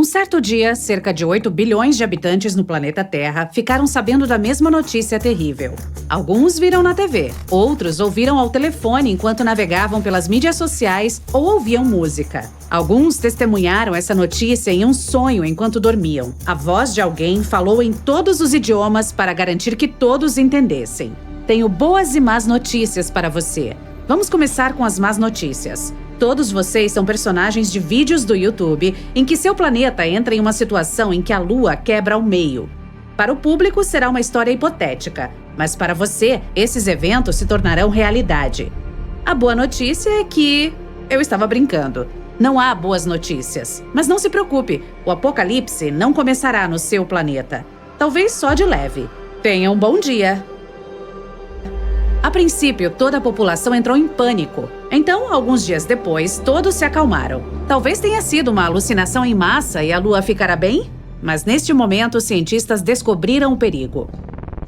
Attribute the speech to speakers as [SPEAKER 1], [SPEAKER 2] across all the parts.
[SPEAKER 1] certo dia, cerca de 8 bilhões de habitantes no planeta Terra ficaram sabendo da mesma notícia terrível. Alguns viram na TV, outros ouviram ao telefone enquanto navegavam pelas mídias sociais ou ouviam música. Alguns testemunharam essa notícia em um sonho enquanto dormiam. A voz de alguém falou em todos os idiomas para garantir que todos entendessem. Tenho boas e más notícias para você. Vamos começar com as más notícias. Todos vocês são personagens de vídeos do YouTube em que seu planeta entra em uma situação em que a Lua quebra ao meio. Para o público será uma história hipotética, mas para você, esses eventos se tornarão realidade. A boa notícia é que... eu estava brincando. Não há boas notícias. Mas não se preocupe, o apocalipse não começará no seu planeta. Talvez só de leve. Tenha um bom dia! A princípio, toda a população entrou em pânico. Então, alguns dias depois, todos se acalmaram. Talvez tenha sido uma alucinação em massa e a Lua ficará bem? Mas neste momento, os cientistas descobriram o perigo.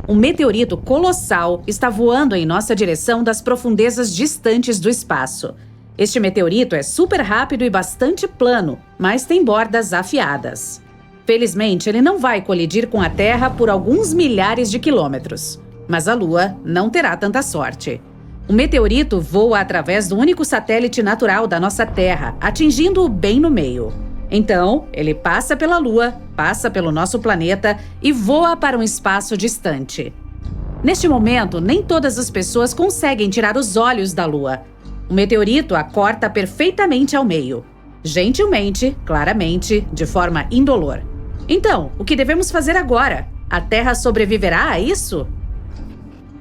[SPEAKER 1] Um meteorito colossal está voando em nossa direção das profundezas distantes do espaço. Este meteorito é super rápido e bastante plano, mas tem bordas afiadas. Felizmente, ele não vai colidir com a Terra por alguns milhares de quilômetros. Mas a Lua não terá tanta sorte. O meteorito voa através do único satélite natural da nossa Terra, atingindo-o bem no meio. Então, ele passa pela Lua, passa pelo nosso planeta e voa para um espaço distante. Neste momento, nem todas as pessoas conseguem tirar os olhos da Lua. O meteorito a corta perfeitamente ao meio. Gentilmente, claramente, de forma indolor. Então, o que devemos fazer agora? A Terra sobreviverá a isso?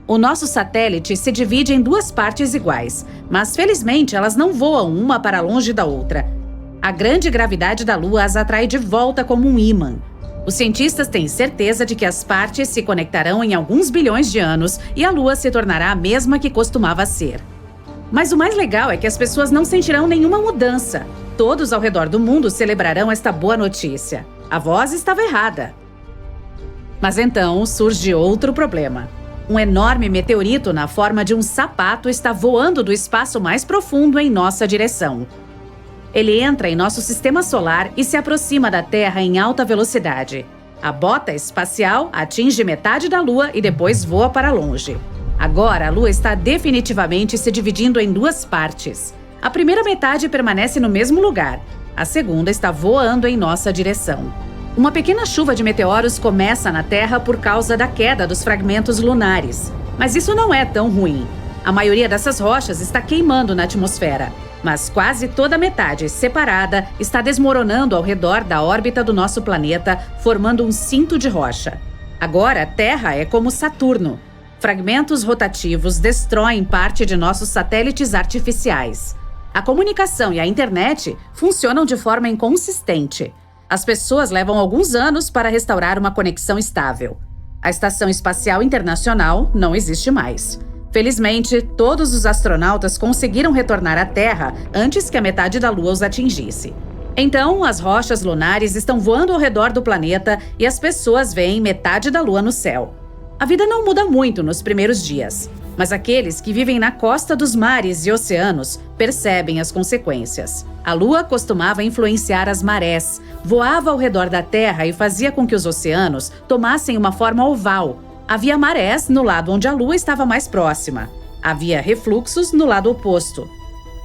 [SPEAKER 1] O nosso satélite se divide em duas partes iguais, mas felizmente elas não voam uma para longe da outra. A grande gravidade da Lua as atrai de volta como um ímã. Os cientistas têm certeza de que as partes se conectarão em alguns bilhões de anos e a Lua se tornará a mesma que costumava ser. Mas o mais legal é que as pessoas não sentirão nenhuma mudança. Todos ao redor do mundo celebrarão esta boa notícia. A voz estava errada. Mas então surge outro problema. Um enorme meteorito na forma de um sapato está voando do espaço mais profundo em nossa direção. Ele entra em nosso sistema solar e se aproxima da Terra em alta velocidade. A bota espacial atinge metade da Lua e depois voa para longe. Agora, a Lua está definitivamente se dividindo em duas partes. A primeira metade permanece no mesmo lugar. A segunda está voando em nossa direção. Uma pequena chuva de meteoros começa na Terra por causa da queda dos fragmentos lunares. Mas isso não é tão ruim. A maioria dessas rochas está queimando na atmosfera, mas quase toda a metade, separada, está desmoronando ao redor da órbita do nosso planeta, formando um cinto de rocha. Agora, a Terra é como Saturno. Fragmentos rotativos destroem parte de nossos satélites artificiais. A comunicação e a internet funcionam de forma inconsistente. As pessoas levam alguns anos para restaurar uma conexão estável. A Estação Espacial Internacional não existe mais. Felizmente, todos os astronautas conseguiram retornar à Terra antes que a metade da Lua os atingisse. Então, as rochas lunares estão voando ao redor do planeta e as pessoas veem metade da Lua no céu. A vida não muda muito nos primeiros dias, mas aqueles que vivem na costa dos mares e oceanos percebem as consequências. A Lua costumava influenciar as marés, voava ao redor da Terra e fazia com que os oceanos tomassem uma forma oval. Havia marés no lado onde a Lua estava mais próxima. Havia refluxos no lado oposto.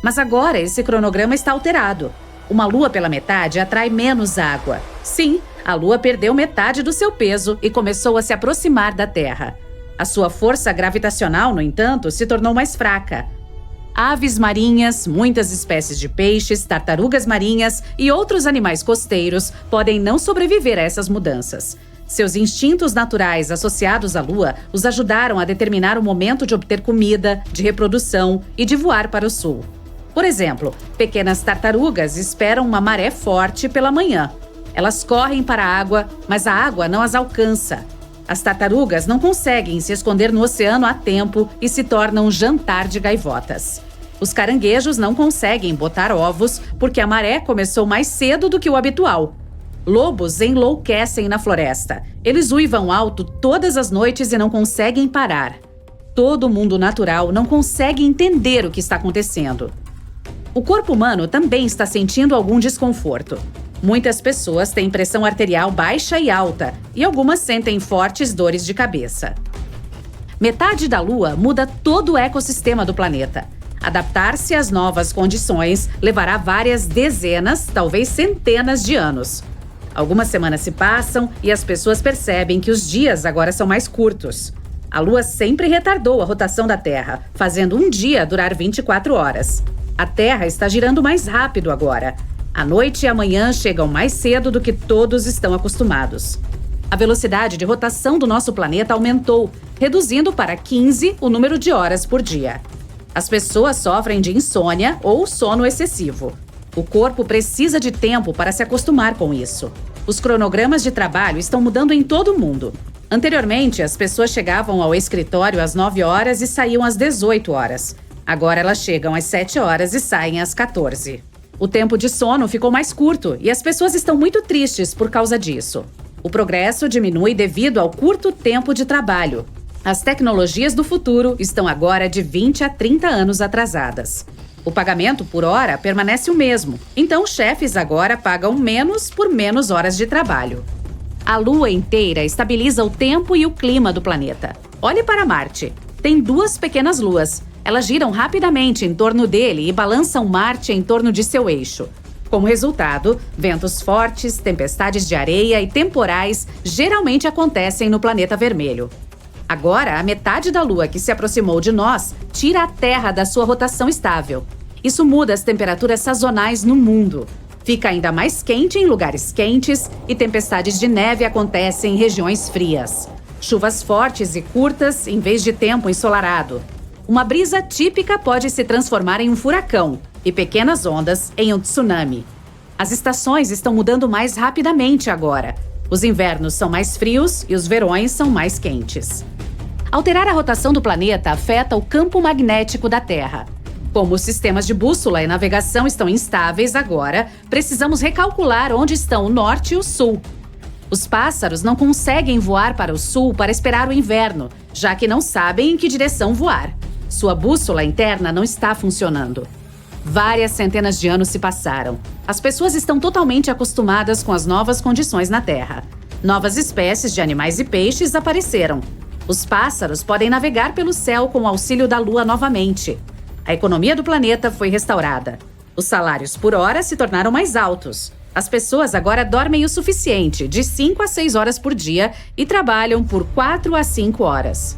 [SPEAKER 1] Mas agora esse cronograma está alterado. Uma Lua pela metade atrai menos água. Sim, a Lua perdeu metade do seu peso e começou a se aproximar da Terra. A sua força gravitacional, no entanto, se tornou mais fraca. Aves marinhas, muitas espécies de peixes, tartarugas marinhas e outros animais costeiros podem não sobreviver a essas mudanças. Seus instintos naturais associados à Lua os ajudaram a determinar o momento de obter comida, de reprodução e de voar para o sul. Por exemplo, pequenas tartarugas esperam uma maré forte pela manhã. Elas correm para a água, mas a água não as alcança. As tartarugas não conseguem se esconder no oceano a tempo e se tornam um jantar de gaivotas. Os caranguejos não conseguem botar ovos porque a maré começou mais cedo do que o habitual. Lobos enlouquecem na floresta. Eles uivam alto todas as noites e não conseguem parar. Todo mundo natural não consegue entender o que está acontecendo. O corpo humano também está sentindo algum desconforto. Muitas pessoas têm pressão arterial baixa e alta, e algumas sentem fortes dores de cabeça. Metade da Lua muda todo o ecossistema do planeta. Adaptar-se às novas condições levará várias dezenas, talvez centenas de anos. Algumas semanas se passam e as pessoas percebem que os dias agora são mais curtos. A Lua sempre retardou a rotação da Terra, fazendo um dia durar 24 horas. A Terra está girando mais rápido agora. A noite e a manhã chegam mais cedo do que todos estão acostumados. A velocidade de rotação do nosso planeta aumentou, reduzindo para 15 o número de horas por dia. As pessoas sofrem de insônia ou sono excessivo. O corpo precisa de tempo para se acostumar com isso. Os cronogramas de trabalho estão mudando em todo o mundo. Anteriormente, as pessoas chegavam ao escritório às 9 horas e saíam às 18 horas. Agora elas chegam às 7 horas e saem às 14. O tempo de sono ficou mais curto e as pessoas estão muito tristes por causa disso. O progresso diminui devido ao curto tempo de trabalho. As tecnologias do futuro estão agora de 20 a 30 anos atrasadas. O pagamento por hora permanece o mesmo, então os chefes agora pagam menos por menos horas de trabalho. A Lua inteira estabiliza o tempo e o clima do planeta. Olhe para Marte. Tem 2 pequenas luas. Elas giram rapidamente em torno dele e balançam Marte em torno de seu eixo. Como resultado, ventos fortes, tempestades de areia e temporais geralmente acontecem no planeta vermelho. Agora, a metade da Lua que se aproximou de nós tira a Terra da sua rotação estável. Isso muda as temperaturas sazonais no mundo. Fica ainda mais quente em lugares quentes e tempestades de neve acontecem em regiões frias. Chuvas fortes e curtas em vez de tempo ensolarado. Uma brisa típica pode se transformar em um furacão e pequenas ondas em um tsunami. As estações estão mudando mais rapidamente agora. Os invernos são mais frios e os verões são mais quentes. Alterar a rotação do planeta afeta o campo magnético da Terra. Como os sistemas de bússola e navegação estão instáveis agora, precisamos recalcular onde estão o norte e o sul. Os pássaros não conseguem voar para o sul para esperar o inverno, já que não sabem em que direção voar. Sua bússola interna não está funcionando. Várias centenas de anos se passaram. As pessoas estão totalmente acostumadas com as novas condições na Terra. Novas espécies de animais e peixes apareceram. Os pássaros podem navegar pelo céu com o auxílio da Lua novamente. A economia do planeta foi restaurada. Os salários por hora se tornaram mais altos. As pessoas agora dormem o suficiente, de 5 a 6 horas por dia, e trabalham por 4 a 5 horas.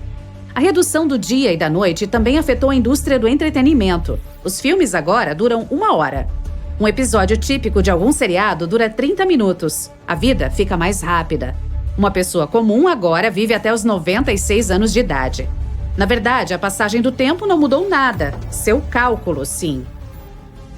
[SPEAKER 1] A redução do dia e da noite também afetou a indústria do entretenimento. Os filmes agora duram 1 hora. Um episódio típico de algum seriado dura 30 minutos. A vida fica mais rápida. Uma pessoa comum agora vive até os 96 anos de idade. Na verdade, a passagem do tempo não mudou nada. Seu cálculo, sim.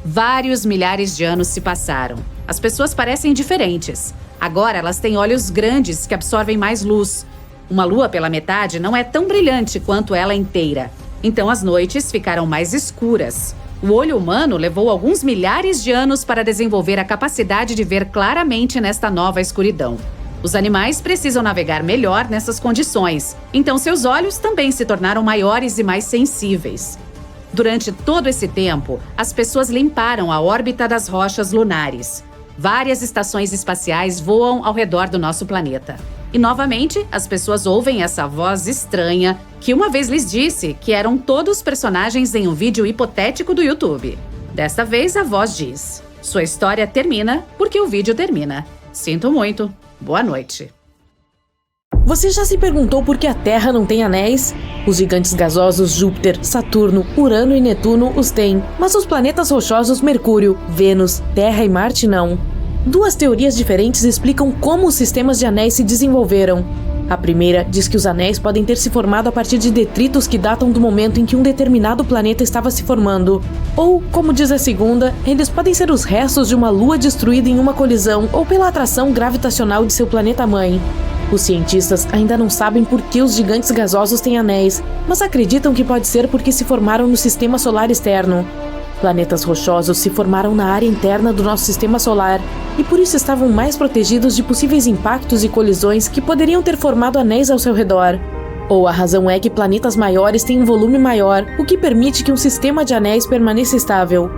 [SPEAKER 1] Vários milhares de anos se passaram. As pessoas parecem diferentes. Agora elas têm olhos grandes que absorvem mais luz. Uma lua pela metade não é tão brilhante quanto ela inteira. Então as noites ficaram mais escuras. O olho humano levou alguns milhares de anos para desenvolver a capacidade de ver claramente nesta nova escuridão. Os animais precisam navegar melhor nessas condições, então seus olhos também se tornaram maiores e mais sensíveis. Durante todo esse tempo, as pessoas limparam a órbita das rochas lunares. Várias estações espaciais voam ao redor do nosso planeta. E, novamente, as pessoas ouvem essa voz estranha que uma vez lhes disse que eram todos personagens em um vídeo hipotético do YouTube. Desta vez, a voz diz: "Sua história termina porque o vídeo termina. Sinto muito. Boa noite."
[SPEAKER 2] Você já se perguntou por que a Terra não tem anéis? Os gigantes gasosos Júpiter, Saturno, Urano e Netuno os têm, mas os planetas rochosos Mercúrio, Vênus, Terra e Marte não. 2 teorias diferentes explicam como os sistemas de anéis se desenvolveram. A primeira diz que os anéis podem ter se formado a partir de detritos que datam do momento em que um determinado planeta estava se formando. Ou, como diz a segunda, eles podem ser os restos de uma lua destruída em uma colisão ou pela atração gravitacional de seu planeta-mãe. Os cientistas ainda não sabem por que os gigantes gasosos têm anéis, mas acreditam que pode ser porque se formaram no sistema solar externo. Planetas rochosos se formaram na área interna do nosso sistema solar e por isso estavam mais protegidos de possíveis impactos e colisões que poderiam ter formado anéis ao seu redor. Ou a razão é que planetas maiores têm um volume maior, o que permite que um sistema de anéis permaneça estável.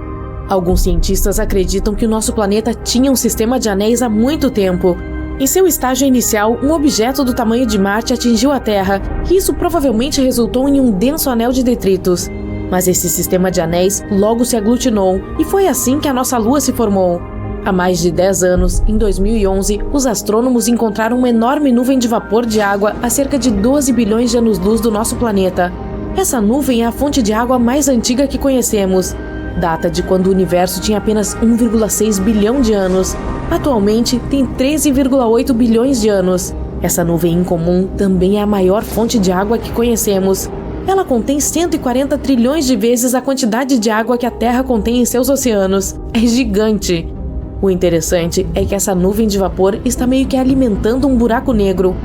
[SPEAKER 2] Alguns cientistas acreditam que o nosso planeta tinha um sistema de anéis há muito tempo. Em seu estágio inicial, um objeto do tamanho de Marte atingiu a Terra, e isso provavelmente resultou em um denso anel de detritos. Mas esse sistema de anéis logo se aglutinou, e foi assim que a nossa Lua se formou. Há mais de 10 anos, em 2011, os astrônomos encontraram uma enorme nuvem de vapor de água a cerca de 12 bilhões de anos-luz do nosso planeta. Essa nuvem é a fonte de água mais antiga que conhecemos. Data de quando o universo tinha apenas 1,6 bilhão de anos. Atualmente, tem 13,8 bilhões de anos. Essa nuvem incomum também é a maior fonte de água que conhecemos. Ela contém 140 trilhões de vezes a quantidade de água que a Terra contém em seus oceanos. É gigante! O interessante é que essa nuvem de vapor está meio que alimentando um buraco negro.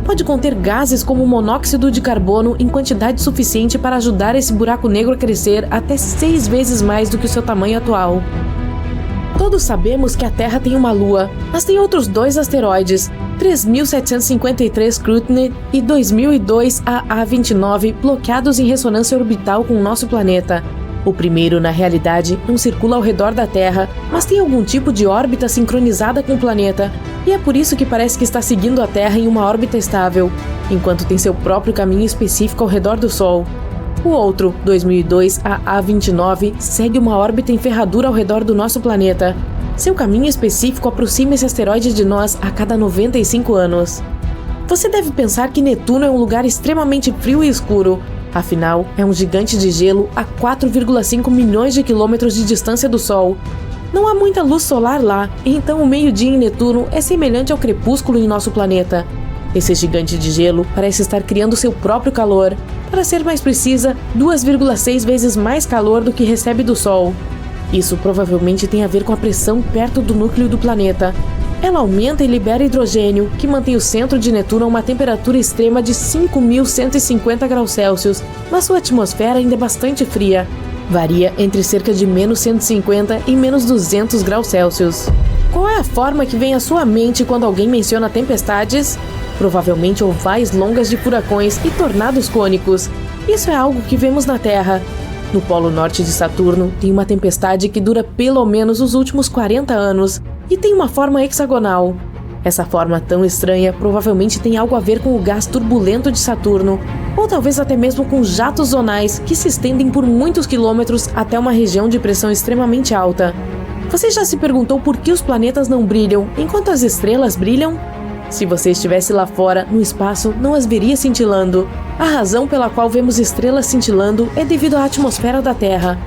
[SPEAKER 2] Pode conter gases como monóxido de carbono em quantidade suficiente para ajudar esse buraco negro a crescer até 6 vezes mais do que o seu tamanho atual. Todos sabemos que a Terra tem uma Lua, mas tem outros 2 asteroides, 3.753 Cruithne e 2002 AA29, bloqueados em ressonância orbital com o nosso planeta. O primeiro, na realidade, não circula ao redor da Terra, mas tem algum tipo de órbita sincronizada com o planeta, e é por isso que parece que está seguindo a Terra em uma órbita estável, enquanto tem seu próprio caminho específico ao redor do Sol. O outro, 2002 AA29, segue uma órbita em ferradura ao redor do nosso planeta. Seu caminho específico aproxima esse asteroide de nós a cada 95 anos. Você deve pensar que Netuno é um lugar extremamente frio e escuro. Afinal, é um gigante de gelo a 4,5 milhões de quilômetros de distância do Sol. Não há muita luz solar lá, então o meio-dia em Netuno é semelhante ao crepúsculo em nosso planeta. Esse gigante de gelo parece estar criando seu próprio calor. Para ser mais precisa, 2,6 vezes mais calor do que recebe do Sol. Isso provavelmente tem a ver com a pressão perto do núcleo do planeta. Ela aumenta e libera hidrogênio, que mantém o centro de Netuno a uma temperatura extrema de 5.150 graus Celsius, mas sua atmosfera ainda é bastante fria. Varia entre cerca de menos 150 e menos 200 graus Celsius. Qual é a forma que vem à sua mente quando alguém menciona tempestades? Provavelmente ovais longas de furacões e tornados cônicos. Isso é algo que vemos na Terra. No Polo Norte de Saturno, tem uma tempestade que dura pelo menos os últimos 40 anos e tem uma forma hexagonal. Essa forma tão estranha provavelmente tem algo a ver com o gás turbulento de Saturno, ou talvez até mesmo com jatos zonais que se estendem por muitos quilômetros até uma região de pressão extremamente alta. Você já se perguntou por que os planetas não brilham enquanto as estrelas brilham? Se você estivesse lá fora, no espaço, não as veria cintilando. A razão pela qual vemos estrelas cintilando é devido à atmosfera da Terra.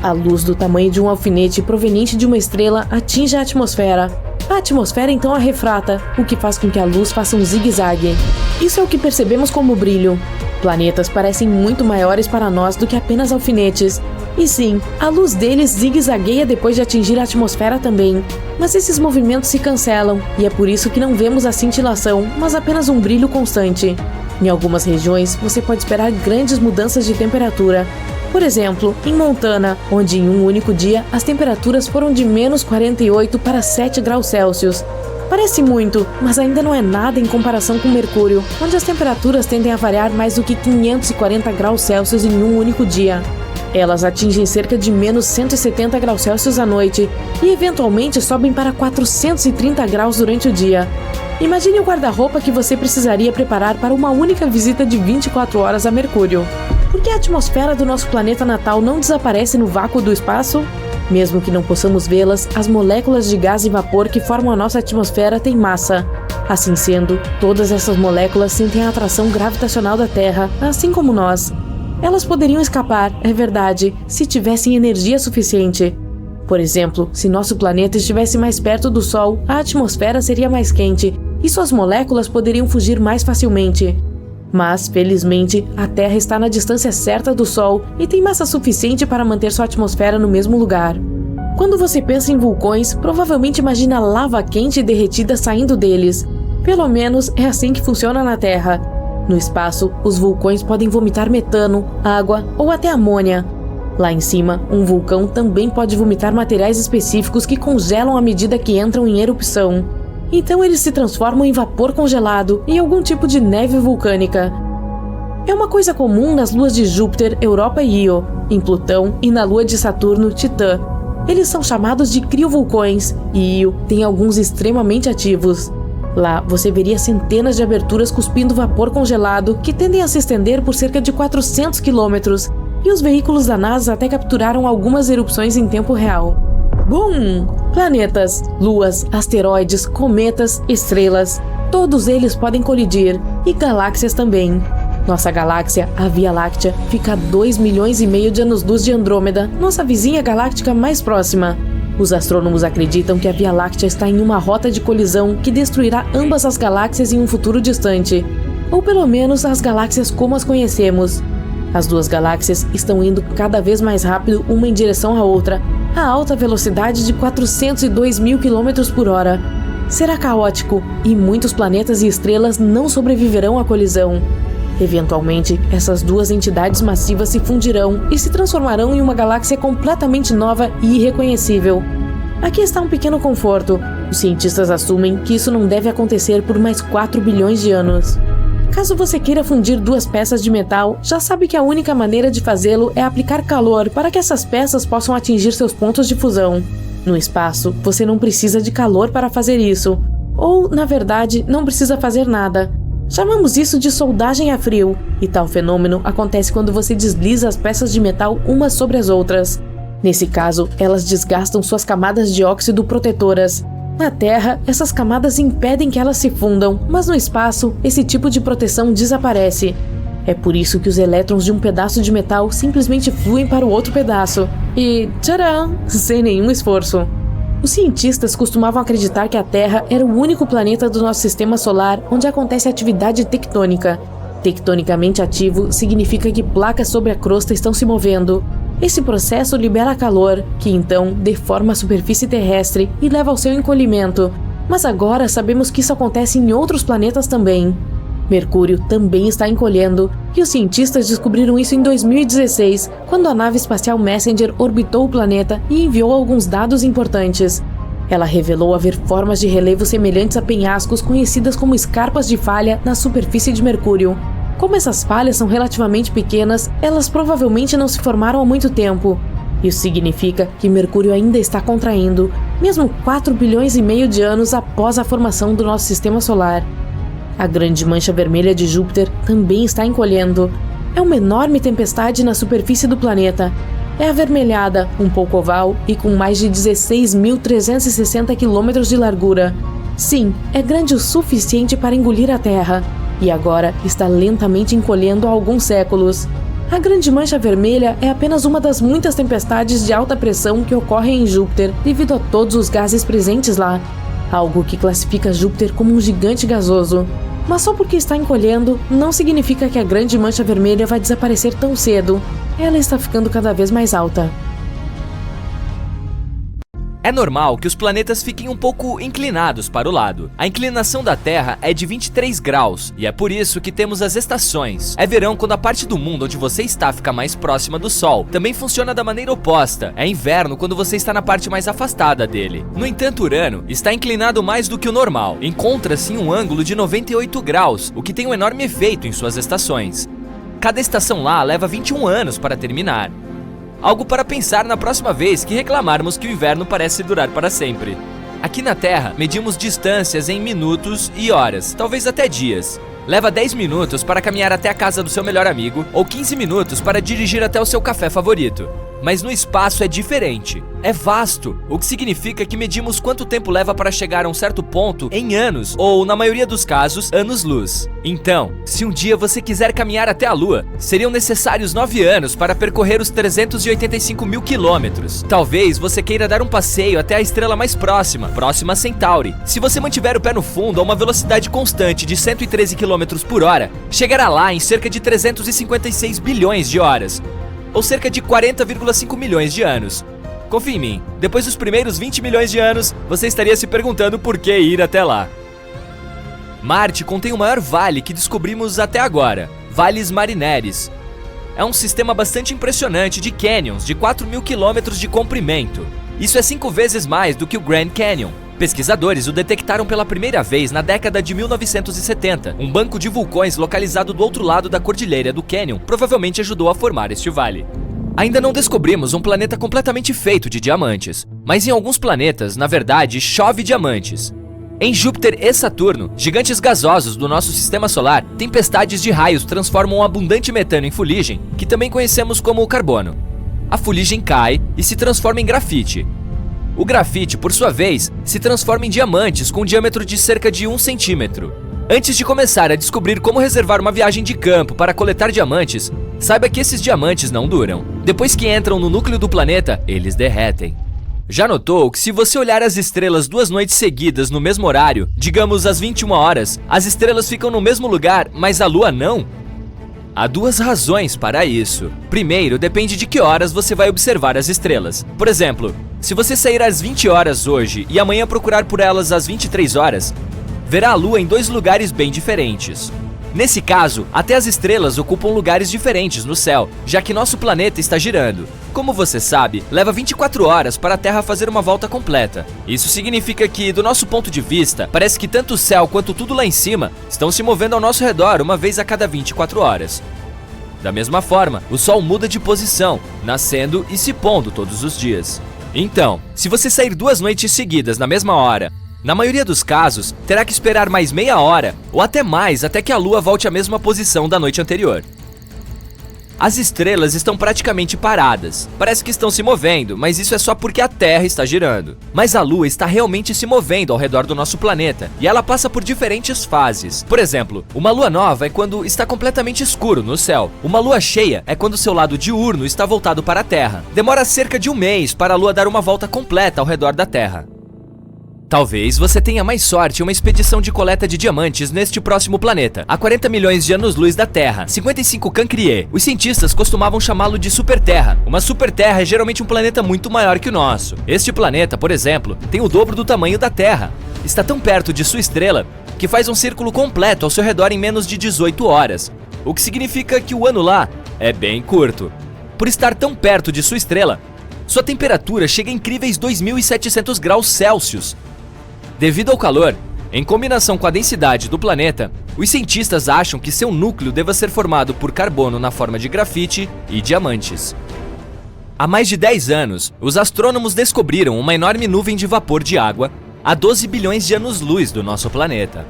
[SPEAKER 2] A luz do tamanho de um alfinete proveniente de uma estrela atinge a atmosfera. A atmosfera então a refrata, o que faz com que a luz faça um zigue-zague. Isso é o que percebemos como brilho. Planetas parecem muito maiores para nós do que apenas alfinetes. E sim, a luz deles zigue-zagueia depois de atingir a atmosfera também. Mas esses movimentos se cancelam, e é por isso que não vemos a cintilação, mas apenas um brilho constante. Em algumas regiões, você pode esperar grandes mudanças de temperatura. Por exemplo, em Montana, onde em um único dia as temperaturas foram de menos 48 para 7 graus Celsius. Parece muito, mas ainda não é nada em comparação com Mercúrio, onde as temperaturas tendem a variar mais do que 540 graus Celsius em um único dia. Elas atingem cerca de menos 170 graus Celsius à noite e eventualmente sobem para 430 graus durante o dia. Imagine o guarda-roupa que você precisaria preparar para uma única visita de 24 horas a Mercúrio. Por que a atmosfera do nosso planeta natal não desaparece no vácuo do espaço? Mesmo que não possamos vê-las, as moléculas de gás e vapor que formam a nossa atmosfera têm massa. Assim sendo, todas essas moléculas sentem a atração gravitacional da Terra, assim como nós. Elas poderiam escapar, é verdade, se tivessem energia suficiente. Por exemplo, se nosso planeta estivesse mais perto do Sol, a atmosfera seria mais quente e suas moléculas poderiam fugir mais facilmente. Mas, felizmente, a Terra está na distância certa do Sol e tem massa suficiente para manter sua atmosfera no mesmo lugar. Quando você pensa em vulcões, provavelmente imagina lava quente e derretida saindo deles. Pelo menos é assim que funciona na Terra. No espaço, os vulcões podem vomitar metano, água ou até amônia. Lá em cima, um vulcão também pode vomitar materiais específicos que congelam à medida que entram em erupção. Então eles se transformam em vapor congelado e algum tipo de neve vulcânica. É uma coisa comum nas luas de Júpiter, Europa e Io, em Plutão e na lua de Saturno, Titã. Eles são chamados de criovulcões e Io tem alguns extremamente ativos. Lá você veria centenas de aberturas cuspindo vapor congelado que tendem a se estender por cerca de 400 quilômetros, e os veículos da NASA até capturaram algumas erupções em tempo real. Bum! Planetas, luas, asteroides, cometas, estrelas, todos eles podem colidir, e galáxias também. Nossa galáxia, a Via Láctea, fica a 2,5 milhões de anos-luz de Andrômeda, nossa vizinha galáctica mais próxima. Os astrônomos acreditam que a Via Láctea está em uma rota de colisão que destruirá ambas as galáxias em um futuro distante, ou pelo menos as galáxias como as conhecemos. As duas galáxias estão indo cada vez mais rápido uma em direção à outra, a alta velocidade de 402 mil km por hora. Será caótico e muitos planetas e estrelas não sobreviverão à colisão. Eventualmente, essas duas entidades massivas se fundirão e se transformarão em uma galáxia completamente nova e irreconhecível. Aqui está um pequeno conforto. Os cientistas assumem que isso não deve acontecer por mais 4 bilhões de anos. Caso você queira fundir duas peças de metal, já sabe que a única maneira de fazê-lo é aplicar calor para que essas peças possam atingir seus pontos de fusão. No espaço, você não precisa de calor para fazer isso. Ou, na verdade, não precisa fazer nada. Chamamos isso de soldagem a frio, e tal fenômeno acontece quando você desliza as peças de metal umas sobre as outras. Nesse caso, elas desgastam suas camadas de óxido protetoras. Na Terra, essas camadas impedem que elas se fundam, mas no espaço, esse tipo de proteção desaparece. É por isso que os elétrons de um pedaço de metal simplesmente fluem para o outro pedaço. E, tcharam, sem nenhum esforço. Os cientistas costumavam acreditar que a Terra era o único planeta do nosso sistema solar onde acontece atividade tectônica. Tectonicamente ativo significa que placas sobre a crosta estão se movendo. Esse processo libera calor, que então deforma a superfície terrestre e leva ao seu encolhimento. Mas agora sabemos que isso acontece em outros planetas também. Mercúrio também está encolhendo, e os cientistas descobriram isso em 2016, quando a nave espacial Messenger orbitou o planeta e enviou alguns dados importantes. Ela revelou haver formas de relevo semelhantes a penhascos conhecidas como escarpas de falha na superfície de Mercúrio. Como essas falhas são relativamente pequenas, elas provavelmente não se formaram há muito tempo. Isso significa que Mercúrio ainda está contraindo, mesmo 4,5 bilhões de anos após a formação do nosso sistema solar. A grande mancha vermelha de Júpiter também está encolhendo. É uma enorme tempestade na superfície do planeta. É avermelhada, um pouco oval e com mais de 16.360 km de largura. Sim, é grande o suficiente para engolir a Terra. E agora está lentamente encolhendo há alguns séculos. A grande mancha vermelha é apenas uma das muitas tempestades de alta pressão que ocorrem em Júpiter devido a todos os gases presentes lá. Algo que classifica Júpiter como um gigante gasoso. Mas só porque está encolhendo, não significa que a grande mancha vermelha vai desaparecer tão cedo. Ela está ficando cada vez mais alta.
[SPEAKER 3] É normal que os planetas fiquem um pouco inclinados para o lado. A inclinação da Terra é de 23 graus, e é por isso que temos as estações. É verão quando a parte do mundo onde você está fica mais próxima do Sol. Também funciona da maneira oposta. É inverno quando você está na parte mais afastada dele. No entanto, Urano está inclinado mais do que o normal. Encontra-se em um ângulo de 98 graus, o que tem um enorme efeito em suas estações. Cada estação lá leva 21 anos para terminar. Algo para pensar na próxima vez que reclamarmos que o inverno parece durar para sempre. Aqui na Terra, medimos distâncias em minutos e horas, talvez até dias. Leva 10 minutos para caminhar até a casa do seu melhor amigo, ou 15 minutos para dirigir até o seu café favorito. Mas no espaço é diferente. É vasto, o que significa que medimos quanto tempo leva para chegar a um certo ponto em anos, ou, na maioria dos casos, anos-luz. Então, se um dia você quiser caminhar até a Lua, seriam necessários 9 anos para percorrer os 385 mil quilômetros. Talvez você queira dar um passeio até a estrela mais próxima, Próxima Centauri. Se você mantiver o pé no fundo a uma velocidade constante de 113 km por hora, chegará lá em cerca de 356 bilhões de horas, ou cerca de 40,5 milhões de anos. Confie em mim, depois dos primeiros 20 milhões de anos, você estaria se perguntando por que ir até lá. Marte contém o maior vale que descobrimos até agora, Valles Marineris. É um sistema bastante impressionante de canyons de 4.000 quilômetros de comprimento. Isso é 5 vezes mais do que o Grand Canyon. Pesquisadores o detectaram pela primeira vez na década de 1970. Um banco de vulcões localizado do outro lado da cordilheira do Canyon provavelmente ajudou a formar este vale. Ainda não descobrimos um planeta completamente feito de diamantes, mas em alguns planetas, na verdade, chove diamantes. Em Júpiter e Saturno, gigantes gasosos do nosso sistema solar, tempestades de raios transformam abundante metano em fuligem, que também conhecemos como carbono. A fuligem cai e se transforma em grafite. O grafite, por sua vez, se transforma em diamantes com um diâmetro de cerca de 1 centímetro. Antes de começar a descobrir como reservar uma viagem de campo para coletar diamantes, saiba que esses diamantes não duram. Depois que entram no núcleo do planeta, eles derretem. Já notou que se você olhar as estrelas 2 noites seguidas no mesmo horário, digamos às 21 horas, as estrelas ficam no mesmo lugar, mas a Lua não? Há 2 razões para isso. Primeiro, depende de que horas você vai observar as estrelas. Por exemplo, se você sair às 20 horas hoje e amanhã procurar por elas às 23 horas, verá a Lua em 2 lugares bem diferentes. Nesse caso, até as estrelas ocupam lugares diferentes no céu, já que nosso planeta está girando. Como você sabe, leva 24 horas para a Terra fazer uma volta completa. Isso significa que, do nosso ponto de vista, parece que tanto o céu quanto tudo lá em cima estão se movendo ao nosso redor uma vez a cada 24 horas. Da mesma forma, o Sol muda de posição, nascendo e se pondo todos os dias. Então, se você sair 2 noites seguidas na mesma hora, na maioria dos casos, terá que esperar mais meia hora ou até mais até que a Lua volte à mesma posição da noite anterior. As estrelas estão praticamente paradas. Parece que estão se movendo, mas isso é só porque a Terra está girando. Mas a Lua está realmente se movendo ao redor do nosso planeta e ela passa por diferentes fases. Por exemplo, uma lua nova é quando está completamente escuro no céu. Uma lua cheia é quando seu lado diurno está voltado para a Terra. Demora cerca de 1 mês para a Lua dar uma volta completa ao redor da Terra. Talvez você tenha mais sorte em uma expedição de coleta de diamantes neste próximo planeta, a 40 milhões de anos-luz da Terra, 55 Cancrier. Os cientistas costumavam chamá-lo de superterra. Uma superterra é geralmente um planeta muito maior que o nosso. Este planeta, por exemplo, tem o dobro do tamanho da Terra. Está tão perto de sua estrela que faz um círculo completo ao seu redor em menos de 18 horas, o que significa que o ano lá é bem curto. Por estar tão perto de sua estrela, sua temperatura chega a incríveis 2.700 graus Celsius. Devido ao calor, em combinação com a densidade do planeta, os cientistas acham que seu núcleo deva ser formado por carbono na forma de grafite e diamantes. Há mais de 10 anos, os astrônomos descobriram uma enorme nuvem de vapor de água a 12 bilhões de anos-luz do nosso planeta.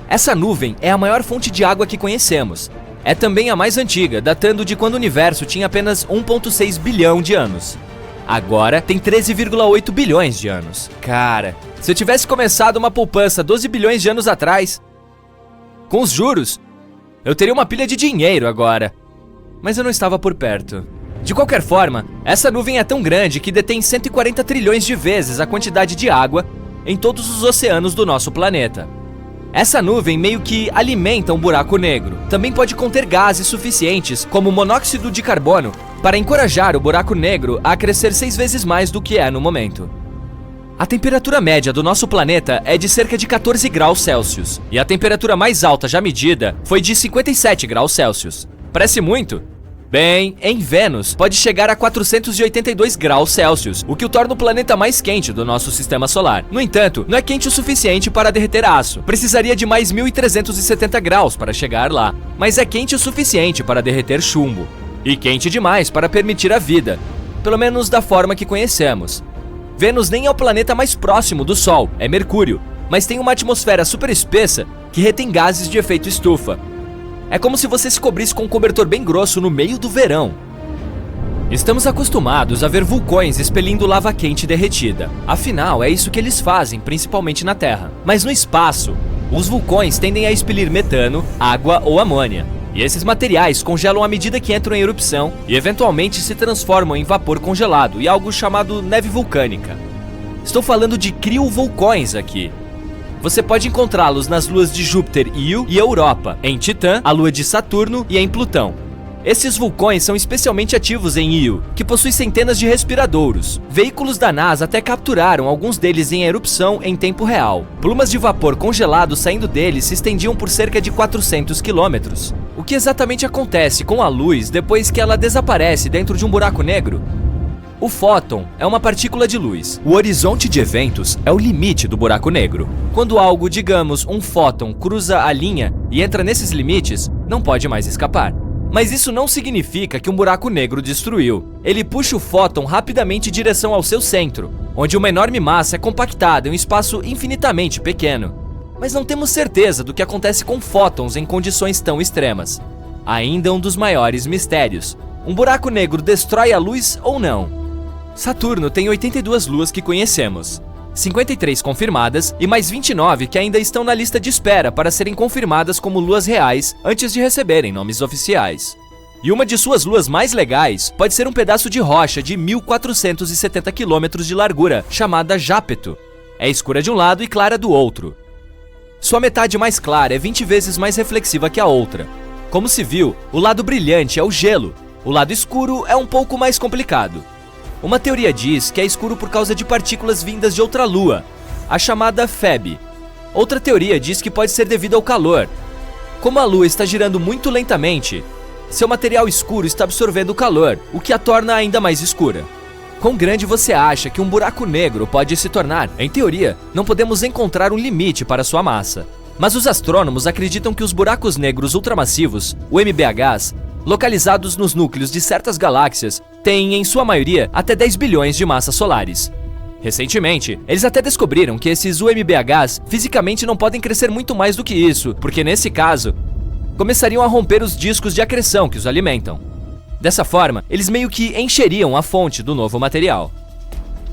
[SPEAKER 3] Essa nuvem é a maior fonte de água que conhecemos. É também a mais antiga, datando de quando o universo tinha apenas 1,6 bilhão de anos. Agora tem 13,8 bilhões de anos. Cara, se eu tivesse começado uma poupança 12 bilhões de anos atrás, com os juros, eu teria uma pilha de dinheiro agora. Mas eu não estava por perto. De qualquer forma, essa nuvem é tão grande que detém 140 trilhões de vezes a quantidade de água em todos os oceanos do nosso planeta. Essa nuvem meio que alimenta um buraco negro. Também pode conter gases suficientes, como monóxido de carbono, para encorajar o buraco negro a crescer 6 vezes mais do que é no momento. A temperatura média do nosso planeta é de cerca de 14 graus Celsius, e a temperatura mais alta já medida foi de 57 graus Celsius. Parece muito? Bem, em Vênus pode chegar a 482 graus Celsius, o que o torna o planeta mais quente do nosso sistema solar. No entanto, não é quente o suficiente para derreter aço. Precisaria de mais 1.370 graus para chegar lá. Mas é quente o suficiente para derreter chumbo. E quente demais para permitir a vida, pelo menos da forma que conhecemos. Vênus nem é o planeta mais próximo do Sol, é Mercúrio, mas tem uma atmosfera super espessa que retém gases de efeito estufa. É como se você se cobrisse com um cobertor bem grosso no meio do verão. Estamos acostumados a ver vulcões expelindo lava quente derretida. Afinal, é isso que eles fazem, principalmente na Terra. Mas no espaço, os vulcões tendem a expelir metano, água ou amônia. E esses materiais congelam à medida que entram em erupção e eventualmente se transformam em vapor congelado e algo chamado neve vulcânica. Estou falando de criovulcões aqui. Você pode encontrá-los nas luas de Júpiter, Io e Europa, em Titã, a lua de Saturno e em Plutão. Esses vulcões são especialmente ativos em Io, que possui centenas de respiradouros. Veículos da NASA até capturaram alguns deles em erupção em tempo real. Plumas de vapor congelado saindo deles se estendiam por cerca de 400 quilômetros. O que exatamente acontece com a luz depois que ela desaparece dentro de um buraco negro? O fóton é uma partícula de luz. O horizonte de eventos é o limite do buraco negro. Quando algo, digamos, um fóton, cruza a linha e entra nesses limites, não pode mais escapar. Mas isso não significa que um buraco negro destruiu. Ele puxa o fóton rapidamente em direção ao seu centro, onde uma enorme massa é compactada em um espaço infinitamente pequeno. Mas não temos certeza do que acontece com fótons em condições tão extremas. Ainda um dos maiores mistérios. Um buraco negro destrói a luz ou não? Saturno tem 82 luas que conhecemos. 53 confirmadas e mais 29 que ainda estão na lista de espera para serem confirmadas como luas reais antes de receberem nomes oficiais. E uma de suas luas mais legais pode ser um pedaço de rocha de 1.470 km de largura, chamada Jápeto. É escura de um lado e clara do outro. Sua metade mais clara é 20 vezes mais reflexiva que a outra. Como se viu, o lado brilhante é o gelo, o lado escuro é um pouco mais complicado. Uma teoria diz que é escuro por causa de partículas vindas de outra lua, a chamada Feb. Outra teoria diz que pode ser devido ao calor. Como a lua está girando muito lentamente, seu material escuro está absorvendo o calor, o que a torna ainda mais escura. Quão grande você acha que um buraco negro pode se tornar? Em teoria, não podemos encontrar um limite para sua massa. Mas os astrônomos acreditam que os buracos negros ultramassivos, o MBHs, localizados nos núcleos de certas galáxias, têm, em sua maioria, até 10 bilhões de massas solares. Recentemente, eles até descobriram que esses UMBHs fisicamente não podem crescer muito mais do que isso, porque nesse caso, começariam a romper os discos de acreção que os alimentam. Dessa forma, eles meio que encheriam a fonte do novo material.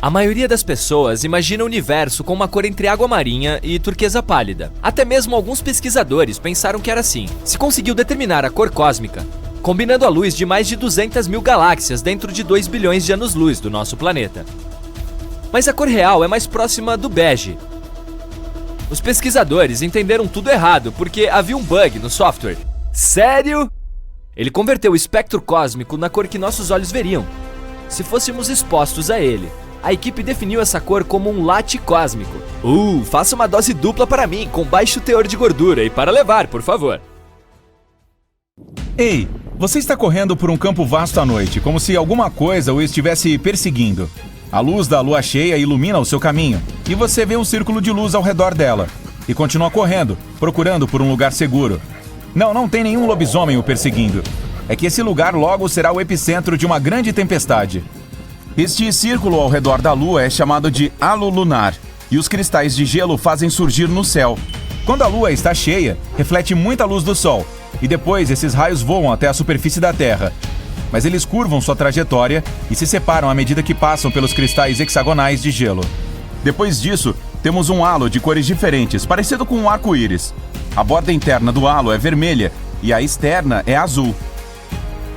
[SPEAKER 3] A maioria das pessoas imagina o universo com uma cor entre água marinha e turquesa pálida. Até mesmo alguns pesquisadores pensaram que era assim. Se conseguiu determinar a cor cósmica, combinando a luz de mais de 200 mil galáxias dentro de 2 bilhões de anos-luz do nosso planeta. Mas a cor real é mais próxima do bege. Os pesquisadores entenderam tudo errado porque havia um bug no software. Sério? Ele converteu o espectro cósmico na cor que nossos olhos veriam, se fôssemos expostos a ele. A equipe definiu essa cor como um latte cósmico. Faça uma dose dupla para mim, com baixo teor de gordura e para levar, por favor.
[SPEAKER 4] Ei, você está correndo por um campo vasto à noite, como se alguma coisa o estivesse perseguindo. A luz da lua cheia ilumina o seu caminho, e você vê um círculo de luz ao redor dela. E continua correndo, procurando por um lugar seguro. Não tem nenhum lobisomem o perseguindo. É que esse lugar logo será o epicentro de uma grande tempestade. Este círculo ao redor da lua é chamado de halo lunar, e os cristais de gelo fazem surgir no céu. Quando a lua está cheia, reflete muita luz do sol, e depois esses raios voam até a superfície da Terra. Mas eles curvam sua trajetória e se separam à medida que passam pelos cristais hexagonais de gelo. Depois disso, temos um halo de cores diferentes, parecido com um arco-íris. A borda interna do halo é vermelha e a externa é azul.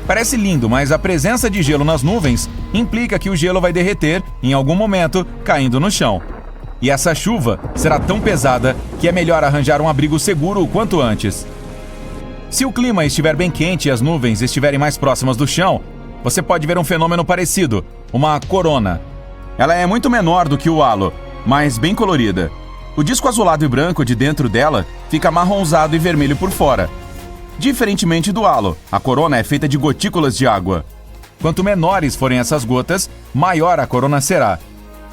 [SPEAKER 4] Parece lindo, mas a presença de gelo nas nuvens implica que o gelo vai derreter em algum momento, caindo no chão. E essa chuva será tão pesada que é melhor arranjar um abrigo seguro o quanto antes. Se o clima estiver bem quente e as nuvens estiverem mais próximas do chão, você pode ver um fenômeno parecido, uma corona. Ela é muito menor do que o halo, mas bem colorida. O disco azulado e branco de dentro dela fica marronzado e vermelho por fora. Diferentemente do halo, a corona é feita de gotículas de água. Quanto menores forem essas gotas, maior a corona será.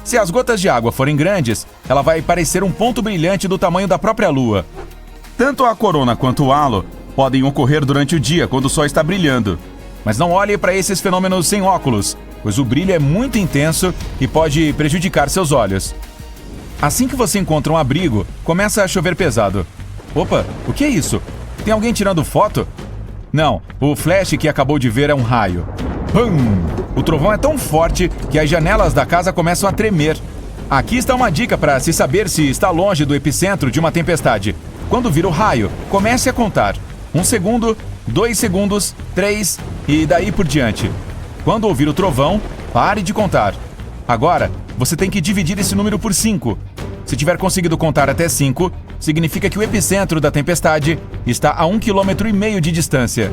[SPEAKER 4] Se as gotas de água forem grandes, ela vai parecer um ponto brilhante do tamanho da própria lua. Tanto a corona quanto o halo podem ocorrer durante o dia, quando o sol está brilhando. Mas não olhe para esses fenômenos sem óculos, pois o brilho é muito intenso e pode prejudicar seus olhos. Assim que você encontra um abrigo, começa a chover pesado. Opa, o que é isso? Tem alguém tirando foto? Não, o flash que acabou de ver é um raio. O trovão é tão forte que as janelas da casa começam a tremer. Aqui está uma dica para se saber se está longe do epicentro de uma tempestade. Quando vir o raio, comece a contar. 1 segundo, 2 segundos, 3 e daí por diante. Quando ouvir o trovão, pare de contar. Agora, você tem que dividir esse número por 5. Se tiver conseguido contar até 5, significa que o epicentro da tempestade está a 1,5 km de distância.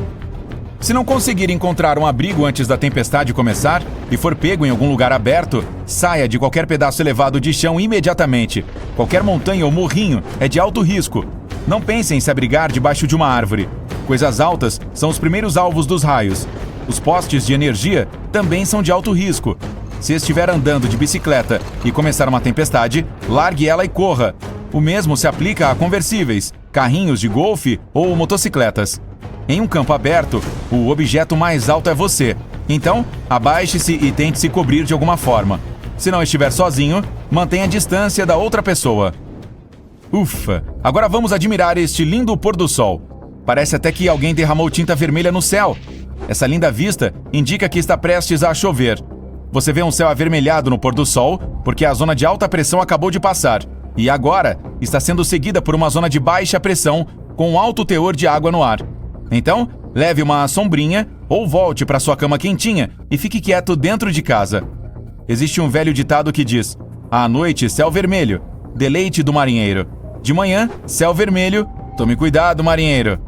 [SPEAKER 4] Se não conseguir encontrar um abrigo antes da tempestade começar e for pego em algum lugar aberto, saia de qualquer pedaço elevado de chão imediatamente. Qualquer montanha ou morrinho é de alto risco. Não pense em se abrigar debaixo de uma árvore. Coisas altas são os primeiros alvos dos raios. Os postes de energia também são de alto risco. Se estiver andando de bicicleta e começar uma tempestade, largue ela e corra. O mesmo se aplica a conversíveis, carrinhos de golfe ou motocicletas. Em um campo aberto, o objeto mais alto é você. Então, abaixe-se e tente se cobrir de alguma forma. Se não estiver sozinho, mantenha a distância da outra pessoa. Ufa! Agora vamos admirar este lindo pôr do sol. Parece até que alguém derramou tinta vermelha no céu. Essa linda vista indica que está prestes a chover. Você vê um céu avermelhado no pôr do sol porque a zona de alta pressão acabou de passar. E agora está sendo seguida por uma zona de baixa pressão com alto teor de água no ar. Então, leve uma sombrinha ou volte para sua cama quentinha e fique quieto dentro de casa. Existe um velho ditado que diz: à noite, céu vermelho, deleite do marinheiro. De manhã, céu vermelho, tome cuidado, marinheiro.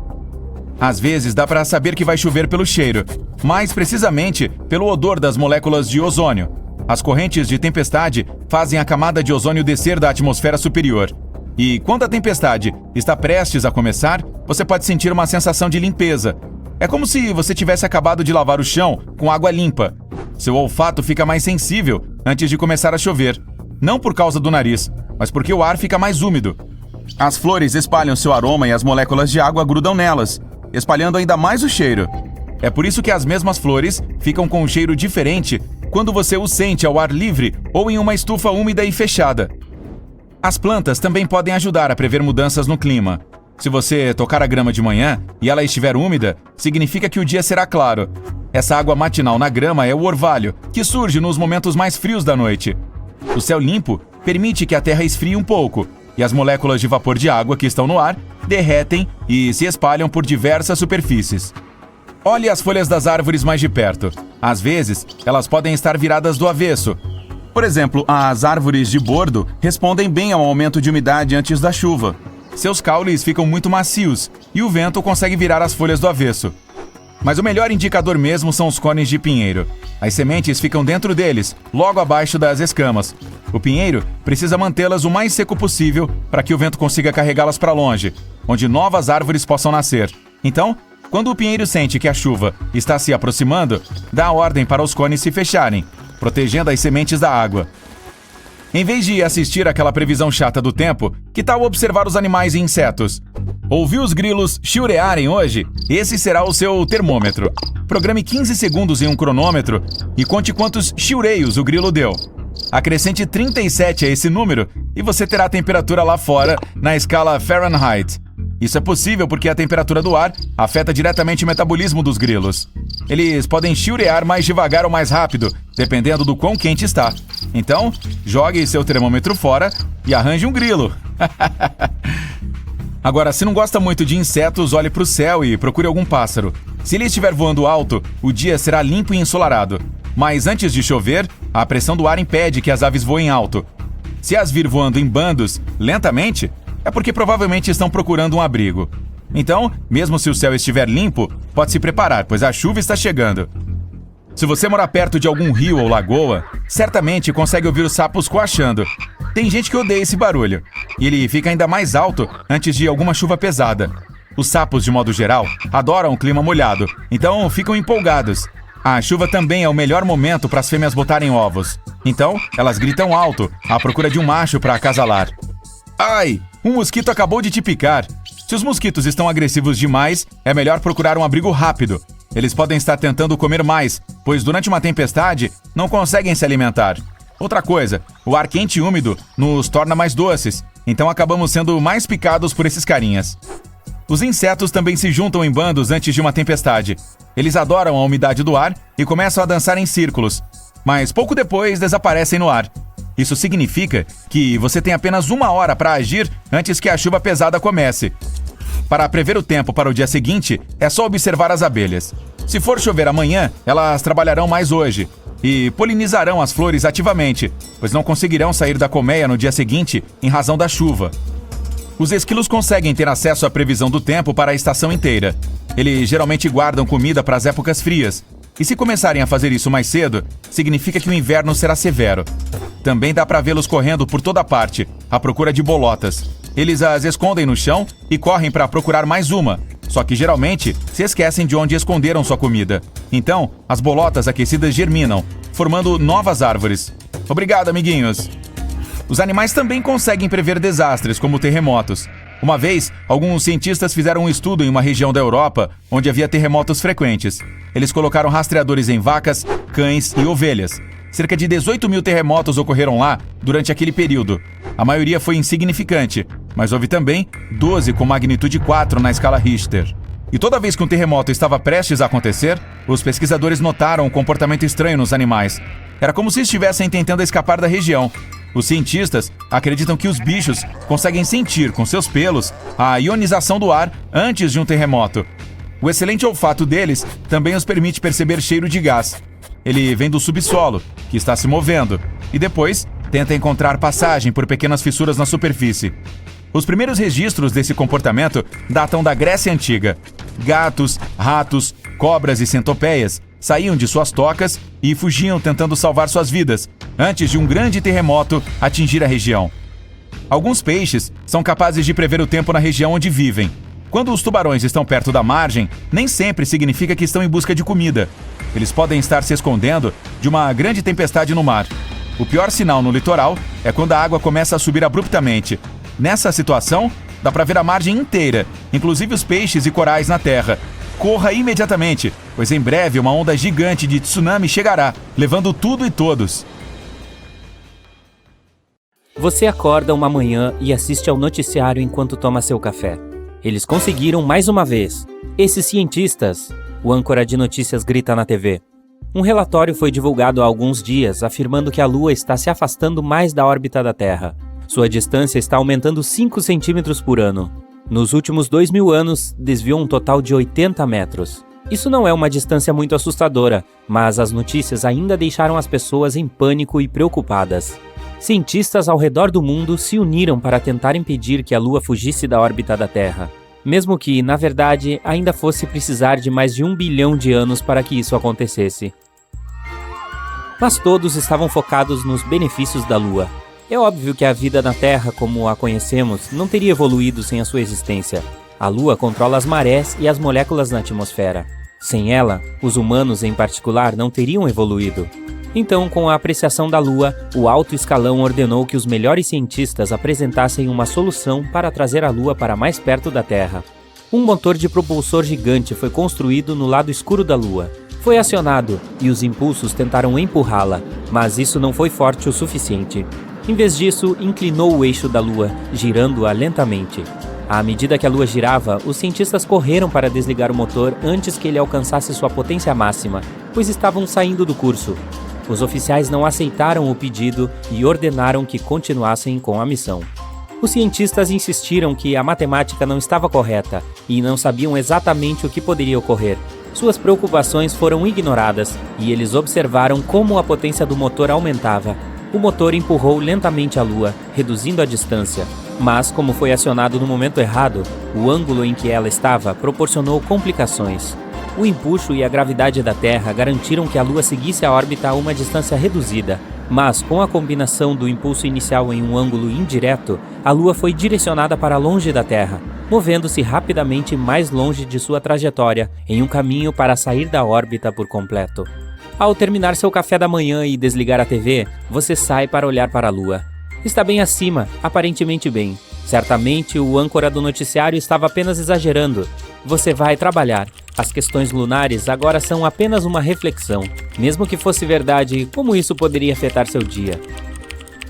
[SPEAKER 4] Às vezes dá para saber que vai chover pelo cheiro, mais precisamente pelo odor das moléculas de ozônio. As correntes de tempestade fazem a camada de ozônio descer da atmosfera superior. E quando a tempestade está prestes a começar, você pode sentir uma sensação de limpeza. É como se você tivesse acabado de lavar o chão com água limpa. Seu olfato fica mais sensível antes de começar a chover. Não por causa do nariz, mas porque o ar fica mais úmido. As flores espalham seu aroma e as moléculas de água grudam nelas, espalhando ainda mais o cheiro. É por isso que as mesmas flores ficam com um cheiro diferente quando você o sente ao ar livre ou em uma estufa úmida e fechada. As plantas também podem ajudar a prever mudanças no clima. Se você tocar a grama de manhã e ela estiver úmida, significa que o dia será claro. Essa água matinal na grama é o orvalho, que surge nos momentos mais frios da noite. O céu limpo permite que a terra esfrie um pouco, e as moléculas de vapor de água que estão no ar derretem e se espalham por diversas superfícies. Olhe as folhas das árvores mais de perto. Às vezes, elas podem estar viradas do avesso. Por exemplo, as árvores de bordo respondem bem ao aumento de umidade antes da chuva. Seus caules ficam muito macios e o vento consegue virar as folhas do avesso. Mas o melhor indicador mesmo são os cones de pinheiro. As sementes ficam dentro deles, logo abaixo das escamas. O pinheiro precisa mantê-las o mais seco possível para que o vento consiga carregá-las para longe, onde novas árvores possam nascer. Então, quando o pinheiro sente que a chuva está se aproximando, dá ordem para os cones se fecharem, protegendo as sementes da água. Em vez de assistir àquela previsão chata do tempo, que tal observar os animais e insetos? Ouviu os grilos chiurearem hoje? Esse será o seu termômetro. Programe 15 segundos em um cronômetro e conte quantos chiureios o grilo deu. Acrescente 37 a esse número e você terá a temperatura lá fora na escala Fahrenheit. Isso é possível porque a temperatura do ar afeta diretamente o metabolismo dos grilos. Eles podem chiurear mais devagar ou mais rápido, dependendo do quão quente está. Então, jogue seu termômetro fora e arranje um grilo. Agora, se não gosta muito de insetos, olhe para o céu e procure algum pássaro. Se ele estiver voando alto, o dia será limpo e ensolarado. Mas antes de chover, a pressão do ar impede que as aves voem alto. Se as vir voando em bandos, lentamente, é porque provavelmente estão procurando um abrigo. Então, mesmo se o céu estiver limpo, pode se preparar, pois a chuva está chegando. Se você morar perto de algum rio ou lagoa, certamente consegue ouvir os sapos coachando. Tem gente que odeia esse barulho, e ele fica ainda mais alto antes de alguma chuva pesada. Os sapos, de modo geral, adoram o clima molhado, então ficam empolgados. A chuva também é o melhor momento para as fêmeas botarem ovos. Então, elas gritam alto, à procura de um macho para acasalar. Ai! Um mosquito acabou de te picar. Se os mosquitos estão agressivos demais, é melhor procurar um abrigo rápido. Eles podem estar tentando comer mais, pois durante uma tempestade não conseguem se alimentar. Outra coisa, o ar quente e úmido nos torna mais doces, então acabamos sendo mais picados por esses carinhas. Os insetos também se juntam em bandos antes de uma tempestade. Eles adoram a umidade do ar e começam a dançar em círculos, mas pouco depois desaparecem no ar. Isso significa que você tem apenas 1 hora para agir antes que a chuva pesada comece. Para prever o tempo para o dia seguinte, é só observar as abelhas. Se for chover amanhã, elas trabalharão mais hoje e polinizarão as flores ativamente, pois não conseguirão sair da colmeia no dia seguinte em razão da chuva. Os esquilos conseguem ter acesso à previsão do tempo para a estação inteira. Eles geralmente guardam comida para as épocas frias. E se começarem a fazer isso mais cedo, significa que o inverno será severo. Também dá para vê-los correndo por toda parte, à procura de bolotas. Eles as escondem no chão e correm para procurar mais uma, só que geralmente se esquecem de onde esconderam sua comida. Então, as bolotas aquecidas germinam, formando novas árvores. Obrigado, amiguinhos! Os animais também conseguem prever desastres, como terremotos. Uma vez, alguns cientistas fizeram um estudo em uma região da Europa onde havia terremotos frequentes. Eles colocaram rastreadores em vacas, cães e ovelhas. Cerca de 18 mil terremotos ocorreram lá durante aquele período. A maioria foi insignificante, mas houve também 12 com magnitude 4 na escala Richter. E toda vez que um terremoto estava prestes a acontecer, os pesquisadores notaram um comportamento estranho nos animais. Era como se estivessem tentando escapar da região. Os cientistas acreditam que os bichos conseguem sentir com seus pelos a ionização do ar antes de um terremoto. O excelente olfato deles também os permite perceber cheiro de gás. Ele vem do subsolo, que está se movendo, e depois tenta encontrar passagem por pequenas fissuras na superfície. Os primeiros registros desse comportamento datam da Grécia Antiga. Gatos, ratos, cobras e centopeias saíam de suas tocas e fugiam tentando salvar suas vidas, antes de um grande terremoto atingir a região. Alguns peixes são capazes de prever o tempo na região onde vivem. Quando os tubarões estão perto da margem, nem sempre significa que estão em busca de comida. Eles podem estar se escondendo de uma grande tempestade no mar. O pior sinal no litoral é quando a água começa a subir abruptamente. Nessa situação, dá para ver a margem inteira, inclusive os peixes e corais na terra. Corra imediatamente, pois em breve uma onda gigante de tsunami chegará, levando tudo e todos.
[SPEAKER 5] Você acorda uma manhã e assiste ao noticiário enquanto toma seu café. Eles conseguiram mais uma vez. Esses cientistas, o âncora de notícias grita na TV. Um relatório foi divulgado há alguns dias afirmando que a Lua está se afastando mais da órbita da Terra. Sua distância está aumentando 5 centímetros por ano. Nos últimos 2.000 anos, desviou um total de 80 metros. Isso não é uma distância muito assustadora, mas as notícias ainda deixaram as pessoas em pânico e preocupadas. Cientistas ao redor do mundo se uniram para tentar impedir que a Lua fugisse da órbita da Terra, mesmo que, na verdade, ainda fosse precisar de mais de 1 bilhão de anos para que isso acontecesse. Mas todos estavam focados nos benefícios da Lua. É óbvio que a vida na Terra, como a conhecemos, não teria evoluído sem a sua existência. A Lua controla as marés e as moléculas na atmosfera. Sem ela, os humanos em particular não teriam evoluído. Então, com a apreciação da Lua, o alto escalão ordenou que os melhores cientistas apresentassem uma solução para trazer a Lua para mais perto da Terra. Um motor de propulsor gigante foi construído no lado escuro da Lua. Foi acionado e os impulsos tentaram empurrá-la, mas isso não foi forte o suficiente. Em vez disso, inclinou o eixo da Lua, girando-a lentamente. À medida que a Lua girava, os cientistas correram para desligar o motor antes que ele alcançasse sua potência máxima, pois estavam saindo do curso. Os oficiais não aceitaram o pedido e ordenaram que continuassem com a missão. Os cientistas insistiram que a matemática não estava correta e não sabiam exatamente o que poderia ocorrer. Suas preocupações foram ignoradas e eles observaram como a potência do motor aumentava. O motor empurrou lentamente a Lua, reduzindo a distância. Mas, como foi acionado no momento errado, o ângulo em que ela estava proporcionou complicações. O empuxo e a gravidade da Terra garantiram que a Lua seguisse a órbita a uma distância reduzida. Mas, com a combinação do impulso inicial em um ângulo indireto, a Lua foi direcionada para longe da Terra, movendo-se rapidamente mais longe de sua trajetória, em um caminho para sair da órbita por completo. Ao terminar seu café da manhã e desligar a TV, você sai para olhar para a Lua. Está bem acima, aparentemente bem. Certamente o âncora do noticiário estava apenas exagerando. Você vai trabalhar. As questões lunares agora são apenas uma reflexão. Mesmo que fosse verdade, como isso poderia afetar seu dia?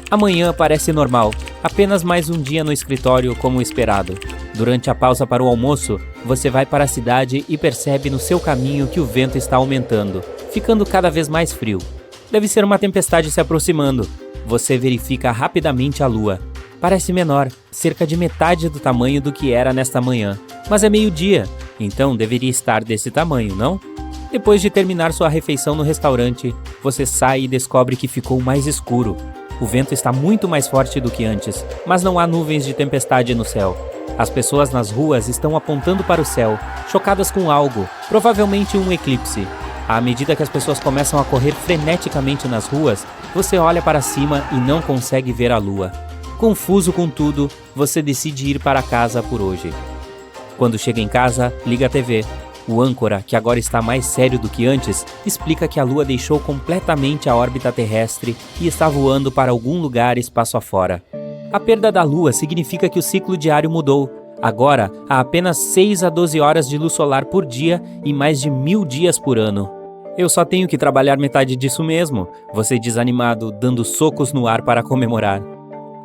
[SPEAKER 5] Amanhã parece normal, apenas mais um dia no escritório como esperado. Durante a pausa para o almoço, você vai para a cidade e percebe no seu caminho que o vento está aumentando, ficando cada vez mais frio. Deve ser uma tempestade se aproximando. Você verifica rapidamente a Lua. Parece menor, cerca de metade do tamanho do que era nesta manhã. Mas é meio-dia, então deveria estar desse tamanho, não? Depois de terminar sua refeição no restaurante, você sai e descobre que ficou mais escuro. O vento está muito mais forte do que antes, mas não há nuvens de tempestade no céu. As pessoas nas ruas estão apontando para o céu, chocadas com algo, provavelmente um eclipse. À medida que as pessoas começam a correr freneticamente nas ruas, você olha para cima e não consegue ver a Lua. Confuso com tudo, você decide ir para casa por hoje. Quando chega em casa, liga a TV. O âncora, que agora está mais sério do que antes, explica que a Lua deixou completamente a órbita terrestre e está voando para algum lugar espaço afora. A perda da Lua significa que o ciclo diário mudou. Agora, há apenas 6 a 12 horas de luz solar por dia e mais de 1000 dias por ano. Eu só tenho que trabalhar metade disso mesmo, você diz animado, dando socos no ar para comemorar.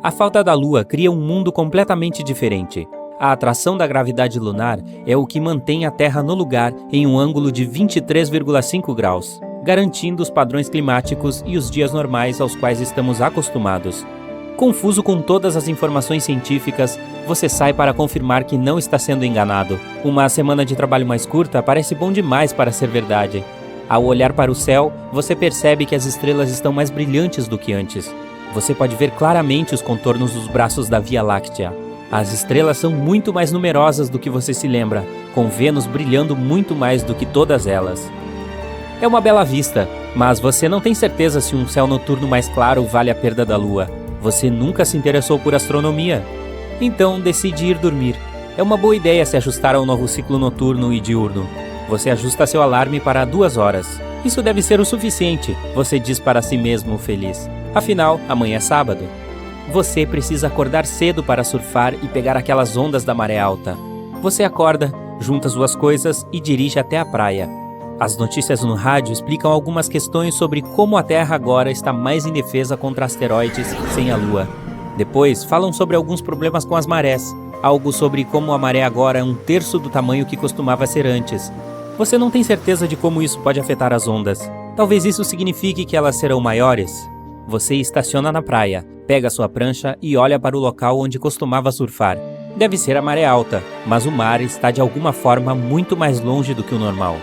[SPEAKER 5] A falta da Lua cria um mundo completamente diferente. A atração da gravidade lunar é o que mantém a Terra no lugar em um ângulo de 23,5 graus, garantindo os padrões climáticos e os dias normais aos quais estamos acostumados. Confuso com todas as informações científicas, você sai para confirmar que não está sendo enganado. Uma semana de trabalho mais curta parece bom demais para ser verdade. Ao olhar para o céu, você percebe que as estrelas estão mais brilhantes do que antes. Você pode ver claramente os contornos dos braços da Via Láctea. As estrelas são muito mais numerosas do que você se lembra, com Vênus brilhando muito mais do que todas elas. É uma bela vista, mas você não tem certeza se um céu noturno mais claro vale a perda da Lua. Você nunca se interessou por astronomia. Então decide ir dormir. É uma boa ideia se ajustar ao novo ciclo noturno e diurno. Você ajusta seu alarme para 2 horas. Isso deve ser o suficiente, você diz para si mesmo feliz. Afinal, amanhã é sábado. Você precisa acordar cedo para surfar e pegar aquelas ondas da maré alta. Você acorda, junta suas coisas e dirige até a praia. As notícias no rádio explicam algumas questões sobre como a Terra agora está mais indefesa contra asteroides sem a Lua. Depois, falam sobre alguns problemas com as marés, algo sobre como a maré agora é 1/3 do tamanho que costumava ser antes. Você não tem certeza de como isso pode afetar as ondas. Talvez isso signifique que elas serão maiores. Você estaciona na praia, pega sua prancha e olha para o local onde costumava surfar. Deve ser a maré alta, mas o mar está de alguma forma muito mais longe do que o normal.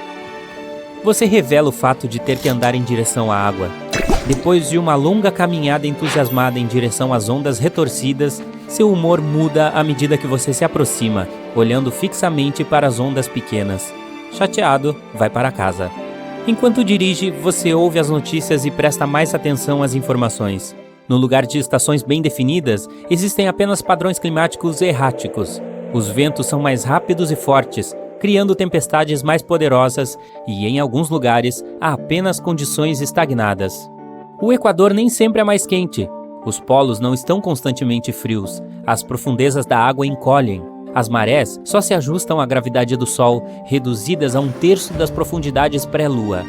[SPEAKER 5] Você revela o fato de ter que andar em direção à água. Depois de uma longa caminhada entusiasmada em direção às ondas retorcidas, seu humor muda à medida que você se aproxima, olhando fixamente para as ondas pequenas. Chateado, vai para casa. Enquanto dirige, você ouve as notícias e presta mais atenção às informações. No lugar de estações bem definidas, existem apenas padrões climáticos erráticos. Os ventos são mais rápidos e fortes, criando tempestades mais poderosas e, em alguns lugares, há apenas condições estagnadas. O Equador nem sempre é mais quente. Os polos não estão constantemente frios. As profundezas da água encolhem. As marés só se ajustam à gravidade do Sol, reduzidas a 1/3 das profundidades pré-Lua.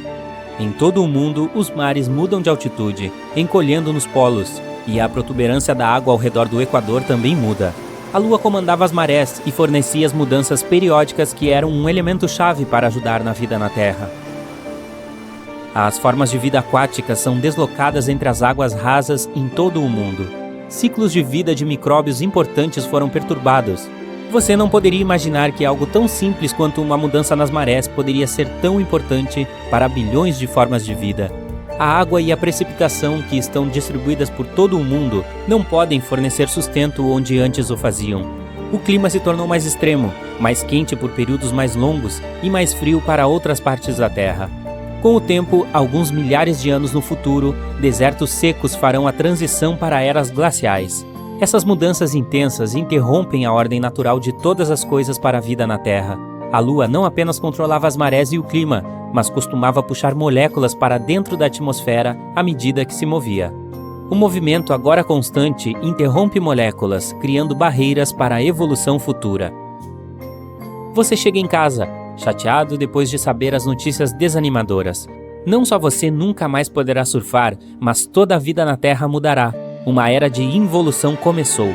[SPEAKER 5] Em todo o mundo, os mares mudam de altitude, encolhendo nos polos, e a protuberância da água ao redor do Equador também muda. A Lua comandava as marés e fornecia as mudanças periódicas que eram um elemento-chave para ajudar na vida na Terra. As formas de vida aquática são deslocadas entre as águas rasas em todo o mundo. Ciclos de vida de micróbios importantes foram perturbados. Você não poderia imaginar que algo tão simples quanto uma mudança nas marés poderia ser tão importante para bilhões de formas de vida. A água e a precipitação, que estão distribuídas por todo o mundo, não podem fornecer sustento onde antes o faziam. O clima se tornou mais extremo, mais quente por períodos mais longos e mais frio para outras partes da Terra. Com o tempo, alguns milhares de anos no futuro, desertos secos farão a transição para eras glaciais. Essas mudanças intensas interrompem a ordem natural de todas as coisas para a vida na Terra. A Lua não apenas controlava as marés e o clima, mas costumava puxar moléculas para dentro da atmosfera à medida que se movia. O movimento, agora constante, interrompe moléculas, criando barreiras para a evolução futura. Você chega em casa, chateado depois de saber as notícias desanimadoras. Não só você nunca mais poderá surfar, mas toda a vida na Terra mudará. Uma era de involução começou.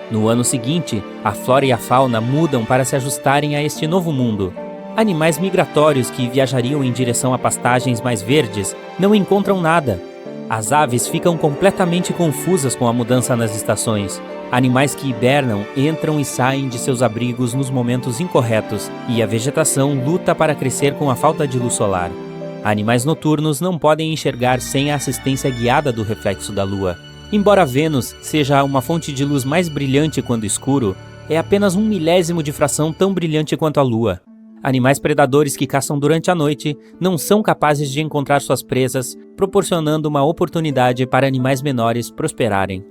[SPEAKER 5] No ano seguinte, a flora e a fauna mudam para se ajustarem a este novo mundo. Animais migratórios que viajariam em direção a pastagens mais verdes não encontram nada. As aves ficam completamente confusas com a mudança nas estações. Animais que hibernam entram e saem de seus abrigos nos momentos incorretos, e a vegetação luta para crescer com a falta de luz solar. Animais noturnos não podem enxergar sem a assistência guiada do reflexo da Lua. Embora Vênus seja uma fonte de luz mais brilhante quando escuro, é apenas 1/1000 de fração tão brilhante quanto a Lua. Animais predadores que caçam durante a noite não são capazes de encontrar suas presas, proporcionando uma oportunidade para animais menores prosperarem.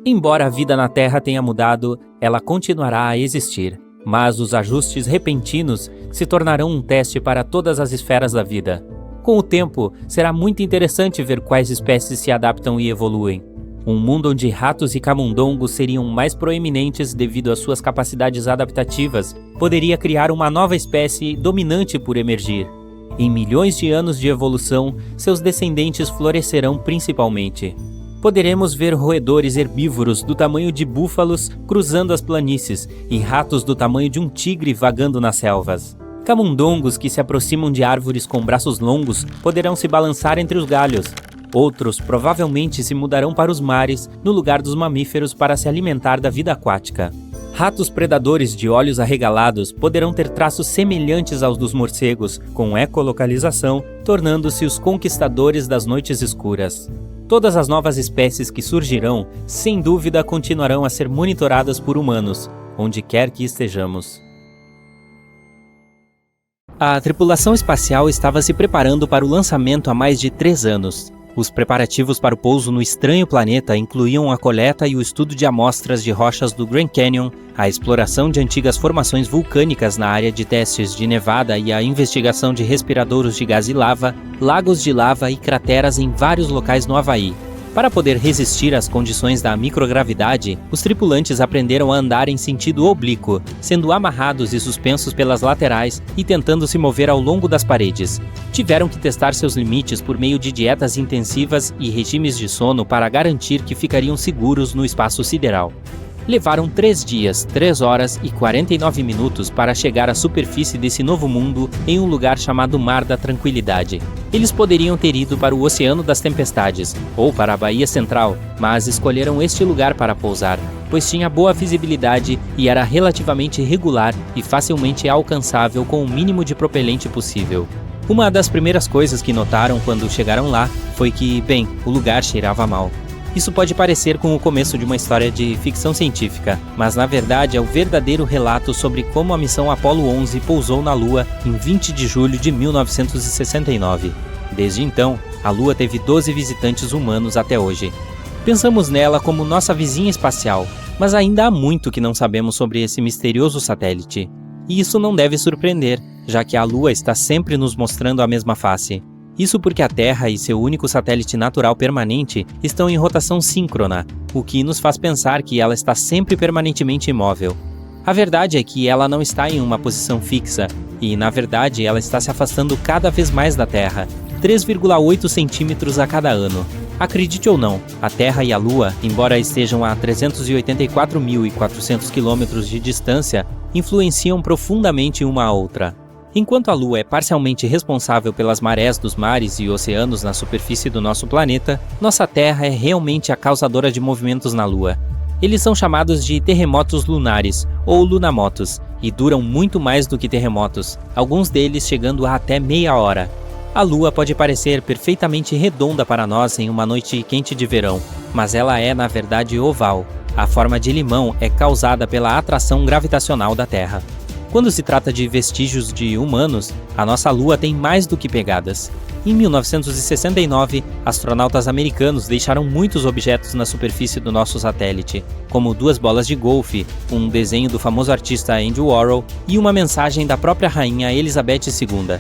[SPEAKER 5] Embora a vida na Terra tenha mudado, ela continuará a existir, mas os ajustes repentinos se tornarão um teste para todas as esferas da vida. Com o tempo, será muito interessante ver quais espécies se adaptam e evoluem. Um mundo onde ratos e camundongos seriam mais proeminentes devido às suas capacidades adaptativas poderia criar uma nova espécie dominante por emergir. Em milhões de anos de evolução, seus descendentes florescerão principalmente. Poderemos ver roedores herbívoros do tamanho de búfalos cruzando as planícies e ratos do tamanho de um tigre vagando nas selvas. Camundongos que se aproximam de árvores com braços longos poderão se balançar entre os galhos. Outros provavelmente se mudarão para os mares, no lugar dos mamíferos, para se alimentar da vida aquática. Ratos predadores de olhos arregalados poderão ter traços semelhantes aos dos morcegos, com ecolocalização, tornando-se os conquistadores das noites escuras. Todas as novas espécies que surgirão, sem dúvida, continuarão a ser monitoradas por humanos, onde quer que estejamos. A tripulação espacial estava se preparando para o lançamento há mais de 3 anos. Os preparativos para o pouso no estranho planeta incluíam a coleta e o estudo de amostras de rochas do Grand Canyon, a exploração de antigas formações vulcânicas na área de testes de Nevada e a investigação de respiradouros de gás e lava, lagos de lava e crateras em vários locais no Havaí. Para poder resistir às condições da microgravidade, os tripulantes aprenderam a andar em sentido oblíquo, sendo amarrados e suspensos pelas laterais e tentando se mover ao longo das paredes. Tiveram que testar seus limites por meio de dietas intensivas e regimes de sono para garantir que ficariam seguros no espaço sideral. Levaram 3 dias, 3 horas e 49 minutos para chegar à superfície desse novo mundo em um lugar chamado Mar da Tranquilidade. Eles poderiam ter ido para o Oceano das Tempestades ou para a Baía Central, mas escolheram este lugar para pousar, pois tinha boa visibilidade e era relativamente regular e facilmente alcançável com o mínimo de propelente possível. Uma das primeiras coisas que notaram quando chegaram lá foi que, bem, o lugar cheirava mal. Isso pode parecer com o começo de uma história de ficção científica, mas na verdade é o verdadeiro relato sobre como a missão Apollo 11 pousou na Lua em 20 de julho de 1969. Desde então, a Lua teve 12 visitantes humanos até hoje. Pensamos nela como nossa vizinha espacial, mas ainda há muito que não sabemos sobre esse misterioso satélite. E isso não deve surpreender, já que a Lua está sempre nos mostrando a mesma face. Isso porque a Terra e seu único satélite natural permanente estão em rotação síncrona, o que nos faz pensar que ela está sempre permanentemente imóvel. A verdade é que ela não está em uma posição fixa, e na verdade ela está se afastando cada vez mais da Terra, 3,8 centímetros a cada ano. Acredite ou não, a Terra e a Lua, embora estejam a 384.400 quilômetros de distância, influenciam profundamente uma a outra. Enquanto a Lua é parcialmente responsável pelas marés dos mares e oceanos na superfície do nosso planeta, nossa Terra é realmente a causadora de movimentos na Lua. Eles são chamados de terremotos lunares, ou lunamotos, e duram muito mais do que terremotos, alguns deles chegando a até meia hora. A Lua pode parecer perfeitamente redonda para nós em uma noite quente de verão, mas ela é, na verdade, oval. A forma de limão é causada pela atração gravitacional da Terra. Quando se trata de vestígios de humanos, a nossa Lua tem mais do que pegadas. Em 1969, astronautas americanos deixaram muitos objetos na superfície do nosso satélite, como 2 bolas de golfe, um desenho do famoso artista Andy Warhol e uma mensagem da própria rainha Elizabeth II.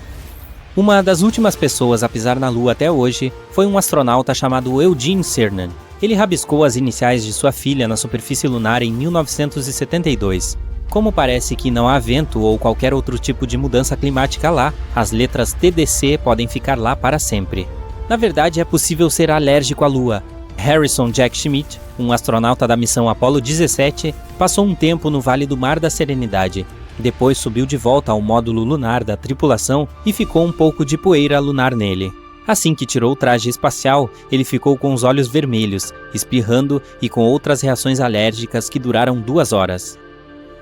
[SPEAKER 5] Uma das últimas pessoas a pisar na Lua até hoje foi um astronauta chamado Eugene Cernan. Ele rabiscou as iniciais de sua filha na superfície lunar em 1972. Como parece que não há vento ou qualquer outro tipo de mudança climática lá, as letras TDC podem ficar lá para sempre. Na verdade, é possível ser alérgico à Lua. Harrison Jack Schmitt, um astronauta da missão Apollo 17, passou um tempo no Vale do Mar da Serenidade. Depois subiu de volta ao módulo lunar da tripulação e ficou um pouco de poeira lunar nele. Assim que tirou o traje espacial, ele ficou com os olhos vermelhos, espirrando e com outras reações alérgicas que duraram 2 horas.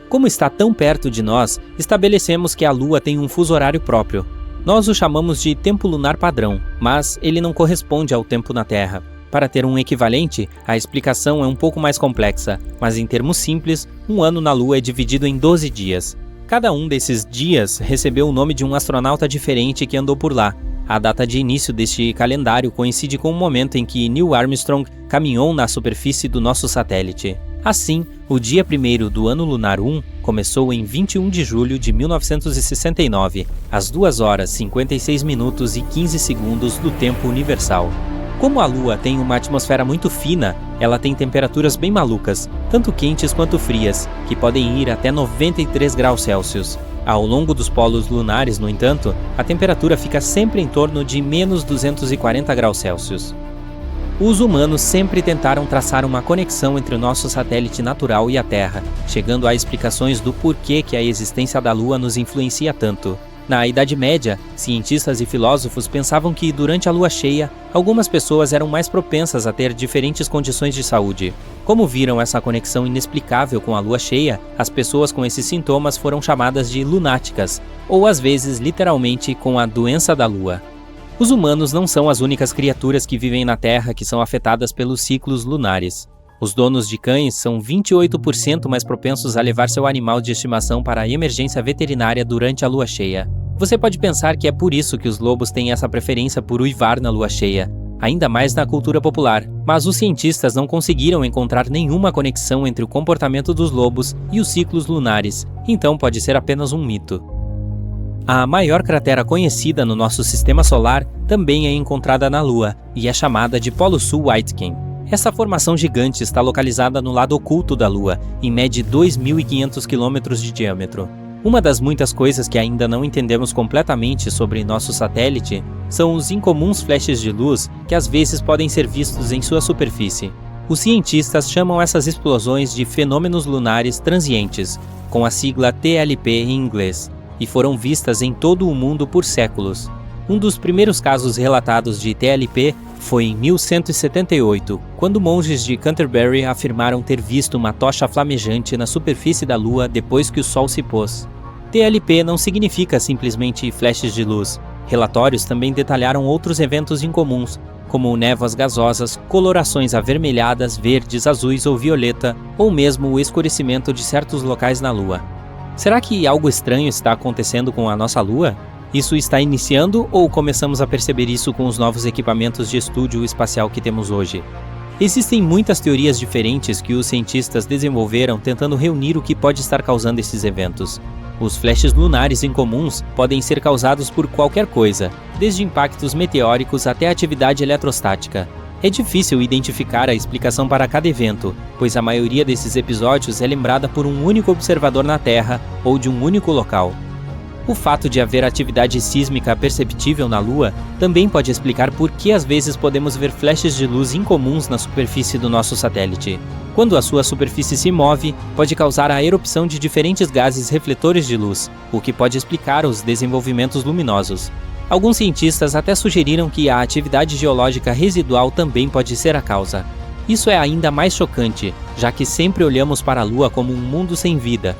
[SPEAKER 5] Como está tão perto de nós, estabelecemos que a Lua tem um fuso horário próprio. Nós o chamamos de tempo lunar padrão, mas ele não corresponde ao tempo na Terra. Para ter um equivalente, a explicação é um pouco mais complexa, mas em termos simples, um ano na Lua é dividido em 12 dias. Cada um desses dias recebeu o nome de um astronauta diferente que andou por lá. A data de início deste calendário coincide com o momento em que Neil Armstrong caminhou na superfície do nosso satélite. Assim, o dia 1º do ano lunar 1 começou em 21 de julho de 1969, às 2 horas, 56 minutos e 15 segundos do tempo universal. Como a Lua tem uma atmosfera muito fina, ela tem temperaturas bem malucas, tanto quentes quanto frias, que podem ir até 93 graus Celsius. Ao longo dos polos lunares, no entanto, a temperatura fica sempre em torno de menos 240 graus Celsius. Os humanos sempre tentaram traçar uma conexão entre o nosso satélite natural e a Terra, chegando a explicações do porquê que a existência da Lua nos influencia tanto. Na Idade Média, cientistas e filósofos pensavam que, durante a lua cheia, algumas pessoas eram mais propensas a ter diferentes condições de saúde. Como viram essa conexão inexplicável com a lua cheia, as pessoas com esses sintomas foram chamadas de lunáticas, ou às vezes, literalmente, com a doença da lua. Os humanos não são as únicas criaturas que vivem na Terra que são afetadas pelos ciclos lunares. Os donos de cães são 28% mais propensos a levar seu animal de estimação para a emergência veterinária durante a lua cheia. Você pode pensar que é por isso que os lobos têm essa preferência por uivar na lua cheia, ainda mais na cultura popular, mas os cientistas não conseguiram encontrar nenhuma conexão entre o comportamento dos lobos e os ciclos lunares, então pode ser apenas um mito. A maior cratera conhecida no nosso sistema solar também é encontrada na Lua e é chamada de Polo Sul Aitken. Essa formação gigante está localizada no lado oculto da Lua e mede 2.500 km de diâmetro. Uma das muitas coisas que ainda não entendemos completamente sobre nosso satélite são os incomuns flashes de luz que às vezes podem ser vistos em sua superfície. Os cientistas chamam essas explosões de fenômenos lunares transientes, com a sigla TLP em inglês, e foram vistas em todo o mundo por séculos. Um dos primeiros casos relatados de TLP foi em 1178, quando monges de Canterbury afirmaram ter visto uma tocha flamejante na superfície da Lua depois que o Sol se pôs. TLP não significa simplesmente flashes de luz. Relatórios também detalharam outros eventos incomuns, como névoas gasosas, colorações avermelhadas, verdes, azuis ou violeta, ou mesmo o escurecimento de certos locais na Lua. Será que algo estranho está acontecendo com a nossa Lua? Isso está iniciando ou começamos a perceber isso com os novos equipamentos de estúdio espacial que temos hoje? Existem muitas teorias diferentes que os cientistas desenvolveram tentando reunir o que pode estar causando esses eventos. Os flashes lunares incomuns podem ser causados por qualquer coisa, desde impactos meteóricos até atividade eletrostática. É difícil identificar a explicação para cada evento, pois a maioria desses episódios é lembrada por um único observador na Terra ou de um único local. O fato de haver atividade sísmica perceptível na Lua também pode explicar por que às vezes podemos ver flashes de luz incomuns na superfície do nosso satélite. Quando a sua superfície se move, pode causar a erupção de diferentes gases refletores de luz, o que pode explicar os desenvolvimentos luminosos. Alguns cientistas até sugeriram que a atividade geológica residual também pode ser a causa. Isso é ainda mais chocante, já que sempre olhamos para a Lua como um mundo sem vida.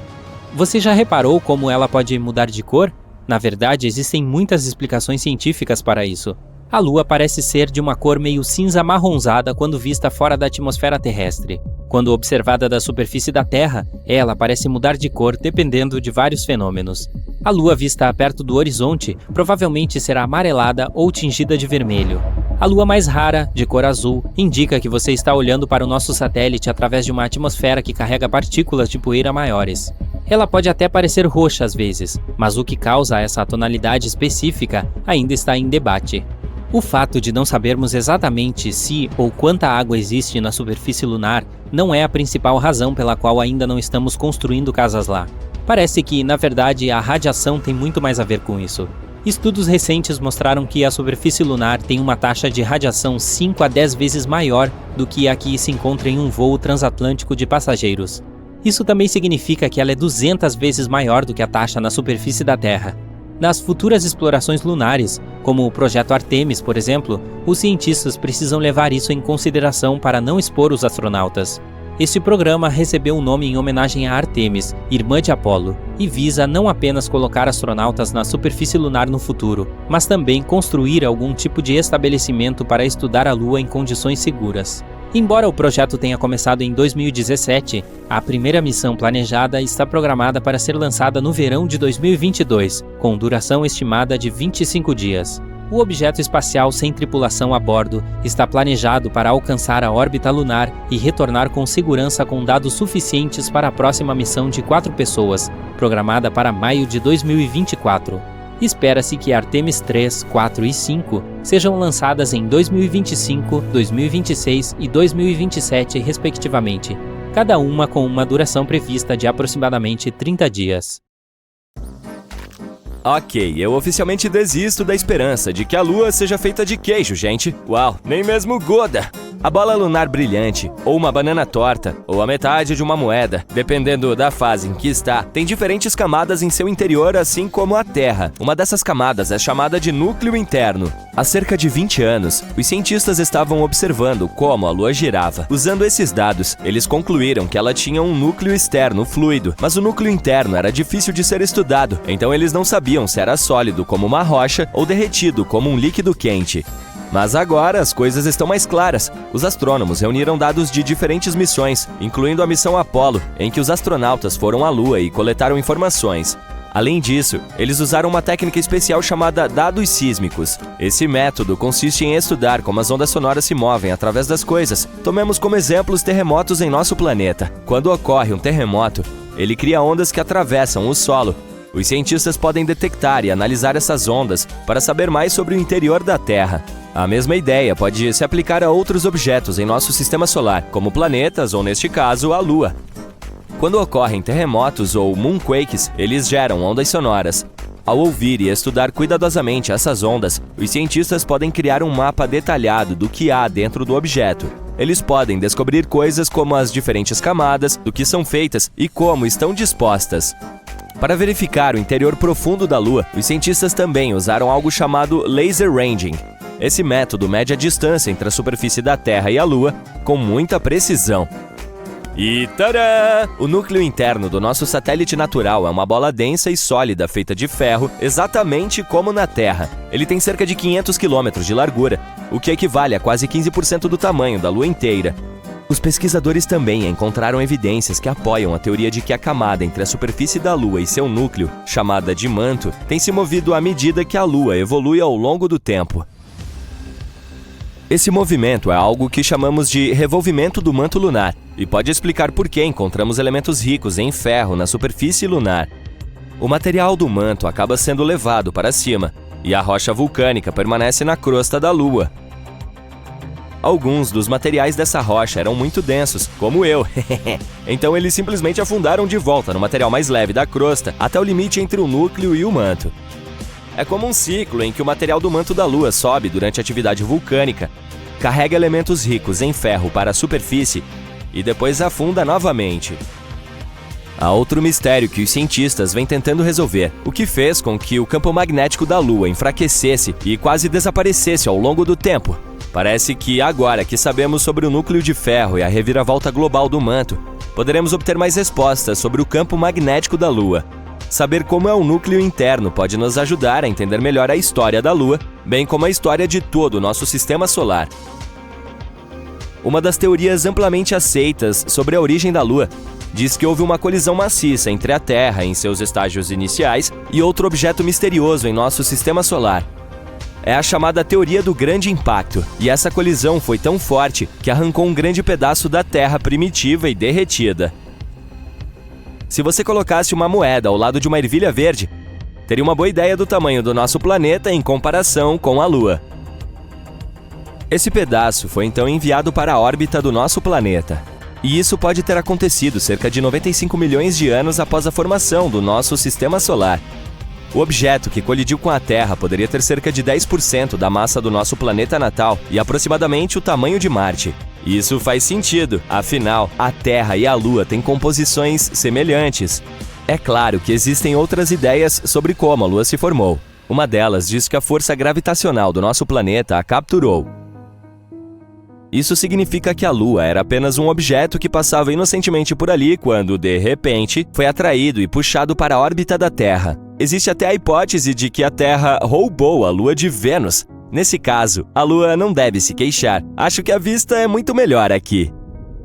[SPEAKER 5] Você já reparou como ela pode mudar de cor? Na verdade, existem muitas explicações científicas para isso. A Lua parece ser de uma cor meio cinza amarronzada quando vista fora da atmosfera terrestre. Quando observada da superfície da Terra, ela parece mudar de cor dependendo de vários fenômenos. A Lua vista perto do horizonte provavelmente será amarelada ou tingida de vermelho. A Lua mais rara, de cor azul, indica que você está olhando para o nosso satélite através de uma atmosfera que carrega partículas de poeira maiores. Ela pode até parecer roxa às vezes, mas o que causa essa tonalidade específica ainda está em debate. O fato de não sabermos exatamente se ou quanta água existe na superfície lunar não é a principal razão pela qual ainda não estamos construindo casas lá. Parece que, na verdade, a radiação tem muito mais a ver com isso. Estudos recentes mostraram que a superfície lunar tem uma taxa de radiação 5 a 10 vezes maior do que a que se encontra em um voo transatlântico de passageiros. Isso também significa que ela é 200 vezes maior do que a taxa na superfície da Terra. Nas futuras explorações lunares, como o projeto Artemis, por exemplo, os cientistas precisam levar isso em consideração para não expor os astronautas. Este programa recebeu o nome em homenagem a Artemis, irmã de Apolo, e visa não apenas colocar astronautas na superfície lunar no futuro, mas também construir algum tipo de estabelecimento para estudar a Lua em condições seguras. Embora o projeto tenha começado em 2017, a primeira missão planejada está programada para ser lançada no verão de 2022, com duração estimada de 25 dias. O objeto espacial sem tripulação a bordo está planejado para alcançar a órbita lunar e retornar com segurança com dados suficientes para a próxima missão de 4 pessoas, programada para maio de 2024. Espera-se que Artemis 3, 4 e 5 sejam lançadas em 2025, 2026 e 2027, respectivamente, cada uma com uma duração prevista de aproximadamente 30 dias.
[SPEAKER 3] Ok, eu oficialmente desisto da esperança de que a Lua seja feita de queijo, gente. Uau, nem mesmo Goda! A bola lunar brilhante, ou uma banana torta, ou a metade de uma moeda, dependendo da fase em que está, tem diferentes camadas em seu interior, assim como a Terra. Uma dessas camadas é chamada de núcleo interno. Há cerca de 20 anos, os cientistas estavam observando como a Lua girava. Usando esses dados, eles concluíram que ela tinha um núcleo externo fluido, mas o núcleo interno era difícil de ser estudado, então eles não sabiam se era sólido como uma rocha ou derretido como um líquido quente. Mas agora as coisas estão mais claras. Os astrônomos reuniram dados de diferentes missões, incluindo a missão Apollo, em que os astronautas foram à Lua e coletaram informações. Além disso, eles usaram uma técnica especial chamada dados sísmicos. Esse método consiste em estudar como as ondas sonoras se movem através das coisas. Tomemos como exemplo os terremotos em nosso planeta. Quando ocorre um terremoto, ele cria ondas que atravessam o solo. Os cientistas podem detectar e analisar essas ondas para saber mais sobre o interior da Terra. A mesma ideia pode se aplicar a outros objetos em nosso sistema solar, como planetas ou, neste caso, a Lua. Quando ocorrem terremotos ou moonquakes, eles geram ondas sonoras. Ao ouvir e estudar cuidadosamente essas ondas, os cientistas podem criar um mapa detalhado do que há dentro do objeto. Eles podem descobrir coisas como as diferentes camadas, do que são feitas e como estão dispostas. Para verificar o interior profundo da Lua, os cientistas também usaram algo chamado laser ranging. Esse método mede a distância entre a superfície da Terra e a Lua com muita precisão. E tadã! O núcleo interno do nosso satélite natural é uma bola densa e sólida feita de ferro, exatamente como na Terra. Ele tem cerca de 500 km de largura, o que equivale a quase 15% do tamanho da Lua inteira. Os pesquisadores também encontraram evidências que apoiam a teoria de que a camada entre a superfície da Lua e seu núcleo, chamada de manto, tem se movido à medida que a Lua evolui ao longo do tempo. Esse movimento é algo que chamamos de revolvimento do manto lunar e pode explicar por que encontramos elementos ricos em ferro na superfície lunar. O material do manto acaba sendo levado para cima e a rocha vulcânica permanece na crosta da Lua. Alguns dos materiais dessa rocha eram muito densos, como eu. Então eles simplesmente afundaram de volta no material mais leve da crosta até o limite entre o núcleo e o manto. É como um ciclo em que o material do manto da Lua sobe durante a atividade vulcânica, carrega elementos ricos em ferro para a superfície e depois afunda novamente. Há outro mistério que os cientistas vêm tentando resolver, o que fez com que o campo magnético da Lua enfraquecesse e quase desaparecesse ao longo do tempo. Parece que agora que sabemos sobre o núcleo de ferro e a reviravolta global do manto, poderemos obter mais respostas sobre o campo magnético da Lua. Saber como é o núcleo interno pode nos ajudar a entender melhor a história da Lua, bem como a história de todo o nosso sistema solar. Uma das teorias amplamente aceitas sobre a origem da Lua diz que houve uma colisão maciça entre a Terra em seus estágios iniciais e outro objeto misterioso em nosso sistema solar. É a chamada teoria do grande impacto, e essa colisão foi tão forte que arrancou um grande pedaço da Terra primitiva e derretida. Se você colocasse uma moeda ao lado de uma ervilha verde, teria uma boa ideia do tamanho do nosso planeta em comparação com a Lua. Esse pedaço foi então enviado para a órbita do nosso planeta. E isso pode ter acontecido cerca de 95 milhões de anos após a formação do nosso sistema solar. O objeto que colidiu com a Terra poderia ter cerca de 10% da massa do nosso planeta natal e aproximadamente o tamanho de Marte. Isso faz sentido, afinal, a Terra e a Lua têm composições semelhantes. É claro que existem outras ideias sobre como a Lua se formou. Uma delas diz que a força gravitacional do nosso planeta a capturou. Isso significa que a Lua era apenas um objeto que passava inocentemente por ali quando, de repente, foi atraído e puxado para a órbita da Terra. Existe até a hipótese de que a Terra roubou a Lua de Vênus. Nesse caso, a Lua não deve se queixar. Acho que a vista é muito melhor aqui.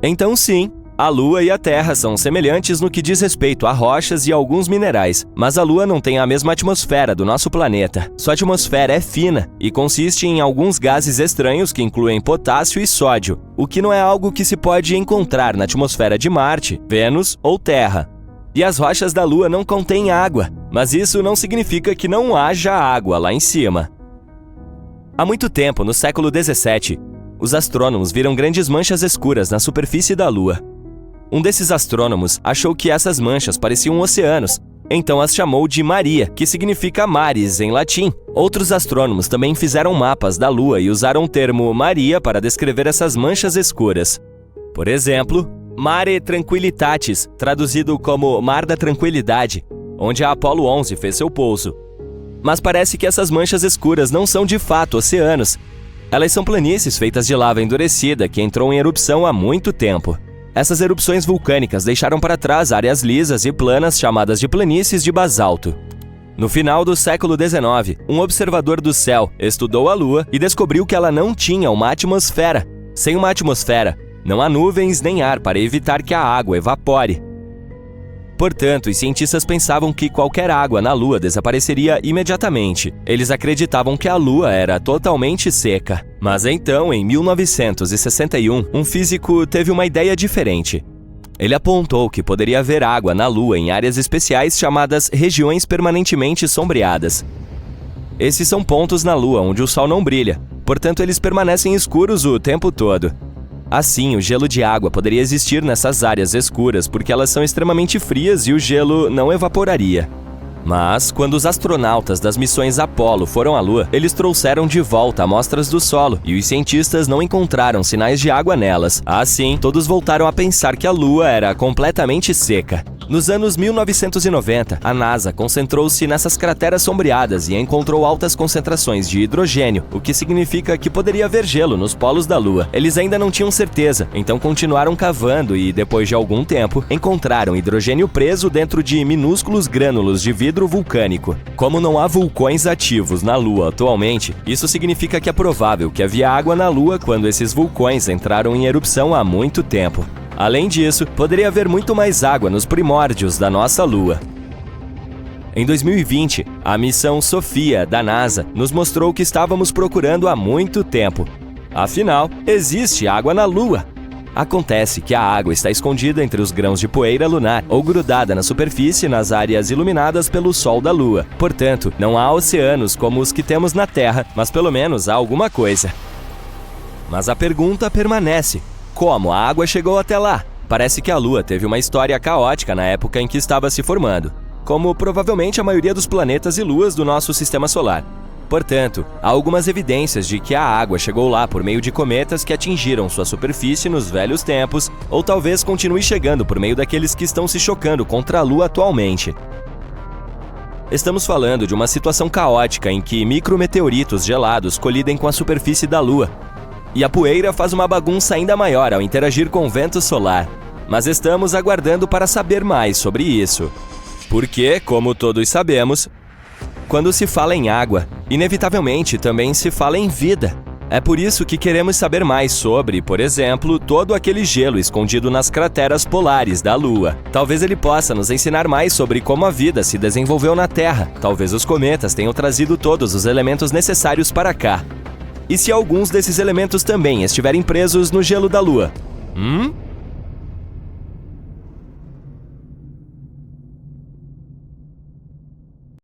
[SPEAKER 3] Então sim, a Lua e a Terra são semelhantes no que diz respeito a rochas e alguns minerais, mas a Lua não tem a mesma atmosfera do nosso planeta. Sua atmosfera é fina e consiste em alguns gases estranhos que incluem potássio e sódio, o que não é algo que se pode encontrar na atmosfera de Marte, Vênus ou Terra. E as rochas da Lua não contêm água,
[SPEAKER 6] Mas isso não significa que não haja água lá em cima. Há muito tempo, no século 17, os astrônomos viram grandes manchas escuras na superfície da Lua. Um desses astrônomos achou que essas manchas pareciam oceanos, então as chamou de Maria, que significa mares em latim. Outros astrônomos também fizeram mapas da Lua e usaram o termo Maria para descrever essas manchas escuras. Por exemplo, Mare Tranquillitatis, traduzido como Mar da Tranquilidade, onde a Apollo 11 fez seu pouso. Mas parece que essas manchas escuras não são de fato oceanos. Elas são planícies feitas de lava endurecida que entrou em erupção há muito tempo. Essas erupções vulcânicas deixaram para trás áreas lisas e planas chamadas de planícies de basalto. No final do século XIX, um observador do céu estudou a Lua e descobriu que ela não tinha uma atmosfera. Sem uma atmosfera, não há nuvens nem ar para evitar que a água evapore. Portanto, os cientistas pensavam que qualquer água na Lua desapareceria imediatamente. Eles acreditavam que a Lua era totalmente seca. Mas então, em 1961, um físico teve uma ideia diferente. Ele apontou que poderia haver água na Lua em áreas especiais chamadas regiões permanentemente sombreadas. Esses são pontos na Lua onde o Sol não brilha, portanto eles permanecem escuros o tempo todo. Assim, o gelo de água poderia existir nessas áreas escuras porque elas são extremamente frias e o gelo não evaporaria. Mas, quando os astronautas das missões Apollo foram à Lua, eles trouxeram de volta amostras do solo e os cientistas não encontraram sinais de água nelas. Assim, todos voltaram a pensar que a Lua era completamente seca. Nos anos 1990, a NASA concentrou-se nessas crateras sombreadas e encontrou altas concentrações de hidrogênio, o que significa que poderia haver gelo nos polos da Lua. Eles ainda não tinham certeza, então continuaram cavando e, depois de algum tempo, encontraram hidrogênio preso dentro de minúsculos grânulos de vidro vulcânico. Como não há vulcões ativos na Lua atualmente, isso significa que é provável que havia água na Lua quando esses vulcões entraram em erupção há muito tempo. Além disso, poderia haver muito mais água nos primórdios da nossa Lua. Em 2020, a missão Sofia, da NASA, nos mostrou o que estávamos procurando há muito tempo. Afinal, existe água na Lua. Acontece que a água está escondida entre os grãos de poeira lunar ou grudada na superfície nas áreas iluminadas pelo Sol da Lua. Portanto, não há oceanos como os que temos na Terra, mas pelo menos há alguma coisa. Mas a pergunta permanece. Como a água chegou até lá? Parece que a Lua teve uma história caótica na época em que estava se formando, como provavelmente a maioria dos planetas e luas do nosso sistema solar. Portanto, há algumas evidências de que a água chegou lá por meio de cometas que atingiram sua superfície nos velhos tempos, ou talvez continue chegando por meio daqueles que estão se chocando contra a Lua atualmente. Estamos falando de uma situação caótica em que micrometeoritos gelados colidem com a superfície da Lua, e a poeira faz uma bagunça ainda maior ao interagir com o vento solar. Mas estamos aguardando para saber mais sobre isso. Porque, como todos sabemos, quando se fala em água, inevitavelmente também se fala em vida. É por isso que queremos saber mais sobre, por exemplo, todo aquele gelo escondido nas crateras polares da Lua. Talvez ele possa nos ensinar mais sobre como a vida se desenvolveu na Terra. Talvez os cometas tenham trazido todos os elementos necessários para cá. E se alguns desses elementos também estiverem presos no gelo da Lua?